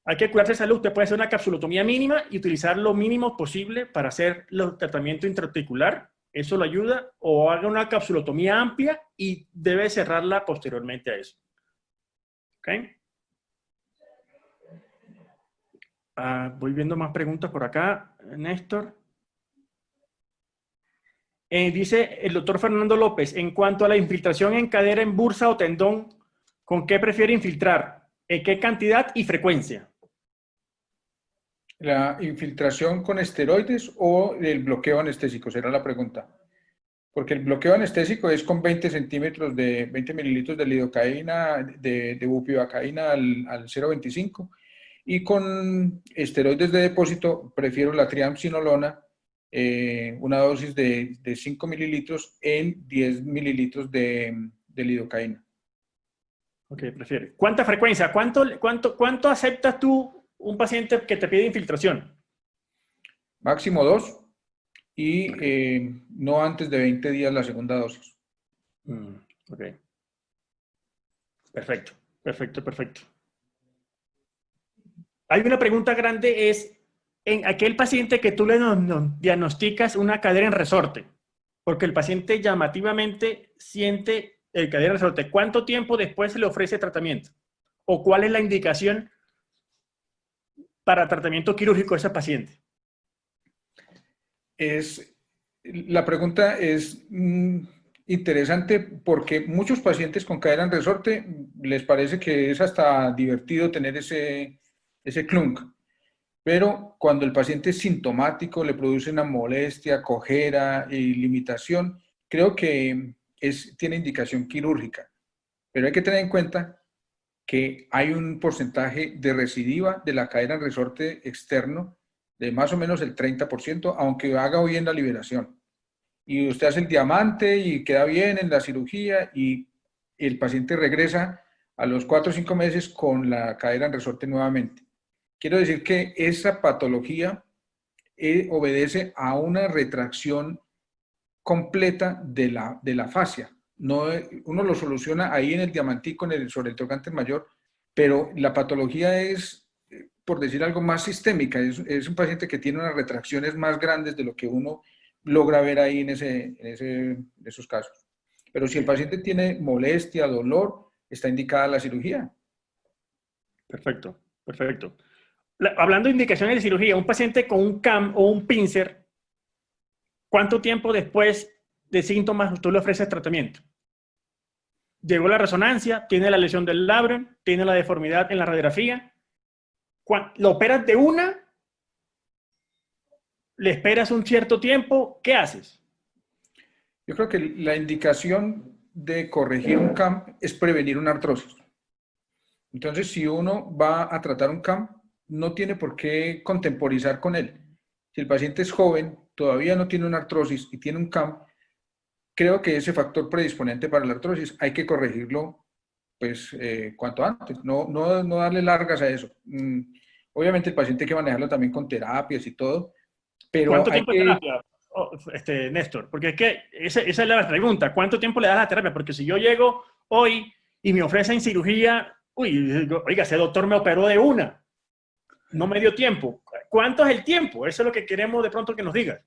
Hay que cuidarse de salud. Usted puede hacer una capsulotomía mínima y utilizar lo mínimo posible para hacer el tratamiento intraarticular. Eso lo ayuda. O haga una capsulotomía amplia y debe cerrarla posteriormente a eso. ¿Ok? Voy viendo más preguntas por acá, Néstor. Dice el doctor Fernando López, en cuanto a la infiltración en cadera en bursa o tendón, ¿con qué prefiere infiltrar? ¿En qué cantidad y frecuencia? ¿La infiltración con esteroides o el bloqueo anestésico? Será la pregunta. Porque el bloqueo anestésico es con 20 mililitros de lidocaína, de bupivacaína al 0,25. Y con esteroides de depósito, prefiero la triamcinolona, una dosis de 5 mililitros en 10 mililitros de lidocaína. Ok, prefiere. ¿Cuánta frecuencia? ¿Cuánto aceptas tú un paciente que te pide infiltración? Máximo 2 y no antes de 20 días la segunda dosis. Ok. Perfecto, perfecto, perfecto. Hay una pregunta grande, es en aquel paciente que tú le diagnosticas una cadera en resorte, porque el paciente llamativamente siente el cadera en resorte. ¿Cuánto tiempo después se le ofrece tratamiento? ¿O cuál es la indicación para tratamiento quirúrgico a ese paciente? La pregunta es interesante porque muchos pacientes con cadera en resorte les parece que es hasta divertido tener ese clunk. Pero cuando el paciente es sintomático, le produce una molestia, cojera y limitación, creo que tiene indicación quirúrgica. Pero hay que tener en cuenta que hay un porcentaje de recidiva de la cadera en resorte externo de más o menos el 30%, aunque haga bien la liberación. Y usted hace el diamante y queda bien en la cirugía y el paciente regresa a los 4 o 5 meses con la cadera en resorte nuevamente. Quiero decir que esa patología obedece a una retracción completa de la fascia. No, uno lo soluciona ahí en el diamantico, sobre el trocánter mayor, pero la patología es, por decir algo, más sistémica. Es un paciente que tiene unas retracciones más grandes de lo que uno logra ver ahí en esos casos. Pero si el paciente tiene molestia, dolor, está indicada la cirugía. Perfecto, perfecto. Hablando de indicaciones de cirugía, un paciente con un CAM o un pincer, ¿cuánto tiempo después de síntomas tú le ofreces tratamiento? Llegó la resonancia, tiene la lesión del labrum, tiene la deformidad en la radiografía. ¿Lo operas de una? ¿Le esperas un cierto tiempo? ¿Qué haces? Yo creo que la indicación de corregir un CAM es prevenir una artrosis. Entonces, si uno va a tratar un CAM, no tiene por qué contemporizar con él. Si el paciente es joven, todavía no tiene una artrosis y tiene un CAM, creo que ese factor predisponente para la artrosis hay que corregirlo pues cuanto antes, no darle largas a eso. Obviamente el paciente hay que manejarlo también con terapias y todo, pero ¿Cuánto hay tiempo de que... terapia, Néstor? Porque es que esa es la pregunta. ¿Cuánto tiempo le das a la terapia? Porque si yo llego hoy y me ofrecen cirugía, uy, oiga, ese doctor me operó de una. No me dio tiempo. ¿Cuánto es el tiempo? Eso es lo que queremos de pronto que nos digas.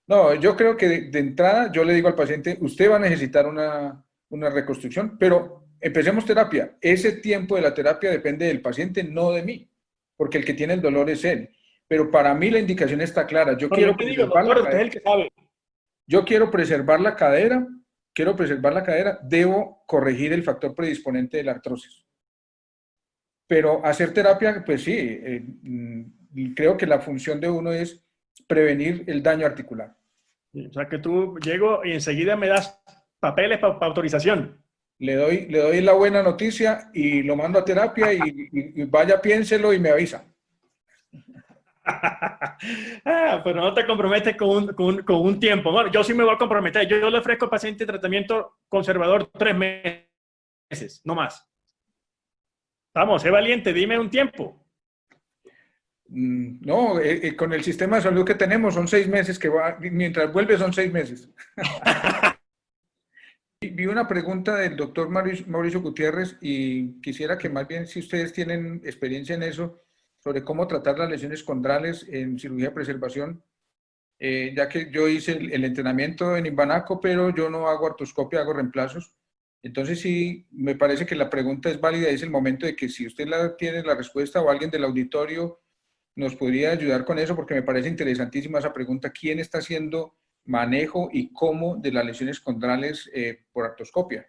No, yo creo que de entrada yo le digo al paciente, usted va a necesitar una reconstrucción, pero empecemos terapia. Ese tiempo de la terapia depende del paciente, no de mí, porque el que tiene el dolor es él. Pero para mí la indicación está clara. Yo Pero quiero yo te digo, preservar doctor, la usted es cadera. el que sabe. Yo quiero preservar la cadera, debo corregir el factor predisponente de la artrosis. Pero hacer terapia, pues sí, creo que la función de uno es prevenir el daño articular. O sea, que tú llego y enseguida me das papeles para autorización. Le doy la buena noticia y lo mando a terapia y vaya, piénselo y me avisa. Pero no te comprometes con un tiempo. Bueno, yo sí me voy a comprometer. Yo le ofrezco al paciente tratamiento conservador 3 meses, no más. Vamos, sé valiente, dime un tiempo. No, con el sistema de salud que tenemos son 6 meses mientras vuelve son 6 meses. Vi una pregunta del doctor Mauricio Gutiérrez y quisiera que más bien, si ustedes tienen experiencia en eso, sobre cómo tratar las lesiones condrales en cirugía de preservación, ya que yo hice el entrenamiento en Imbanaco, pero yo no hago artroscopia, hago reemplazos. Entonces sí, me parece que la pregunta es válida, es el momento de que si usted tiene la respuesta o alguien del auditorio nos podría ayudar con eso, porque me parece interesantísima esa pregunta. ¿Quién está haciendo manejo y cómo de las lesiones condrales por artroscopia?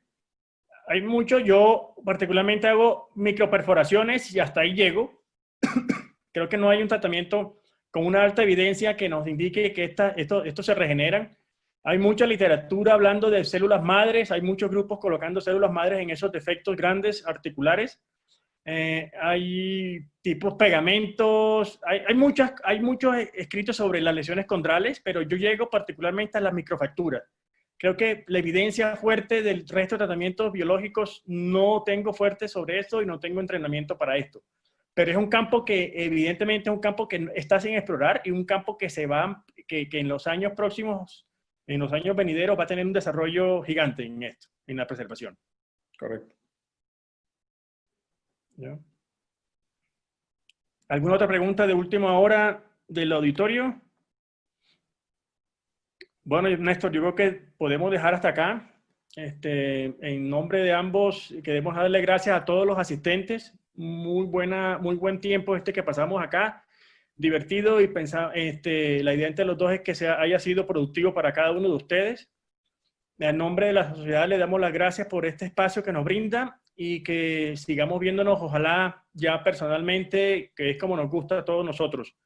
Hay mucho, yo particularmente hago microperforaciones y hasta ahí llego. Creo que no hay un tratamiento con una alta evidencia que nos indique que esto se regeneran. Hay mucha literatura hablando de células madres, hay muchos grupos colocando células madres en esos defectos grandes articulares. Hay tipos pegamentos, hay muchos escritos sobre las lesiones condrales, pero yo llego particularmente a las microfracturas. Creo que la evidencia fuerte del resto de tratamientos biológicos no tengo fuerte sobre esto y no tengo entrenamiento para esto. Pero es un campo que evidentemente es un campo que está sin explorar y un campo que que en los años próximos, en los años venideros va a tener un desarrollo gigante en esto, en la preservación. Correcto. ¿Ya? ¿Alguna otra pregunta de última hora del auditorio? Bueno, Néstor, yo creo que podemos dejar hasta acá. En nombre de ambos, queremos darle gracias a todos los asistentes. Muy buen tiempo que pasamos acá. Divertido y la idea entre los dos es que haya sido productivo para cada uno de ustedes. En nombre de la sociedad le damos las gracias por este espacio que nos brinda y que sigamos viéndonos, ojalá ya personalmente, que es como nos gusta a todos nosotros.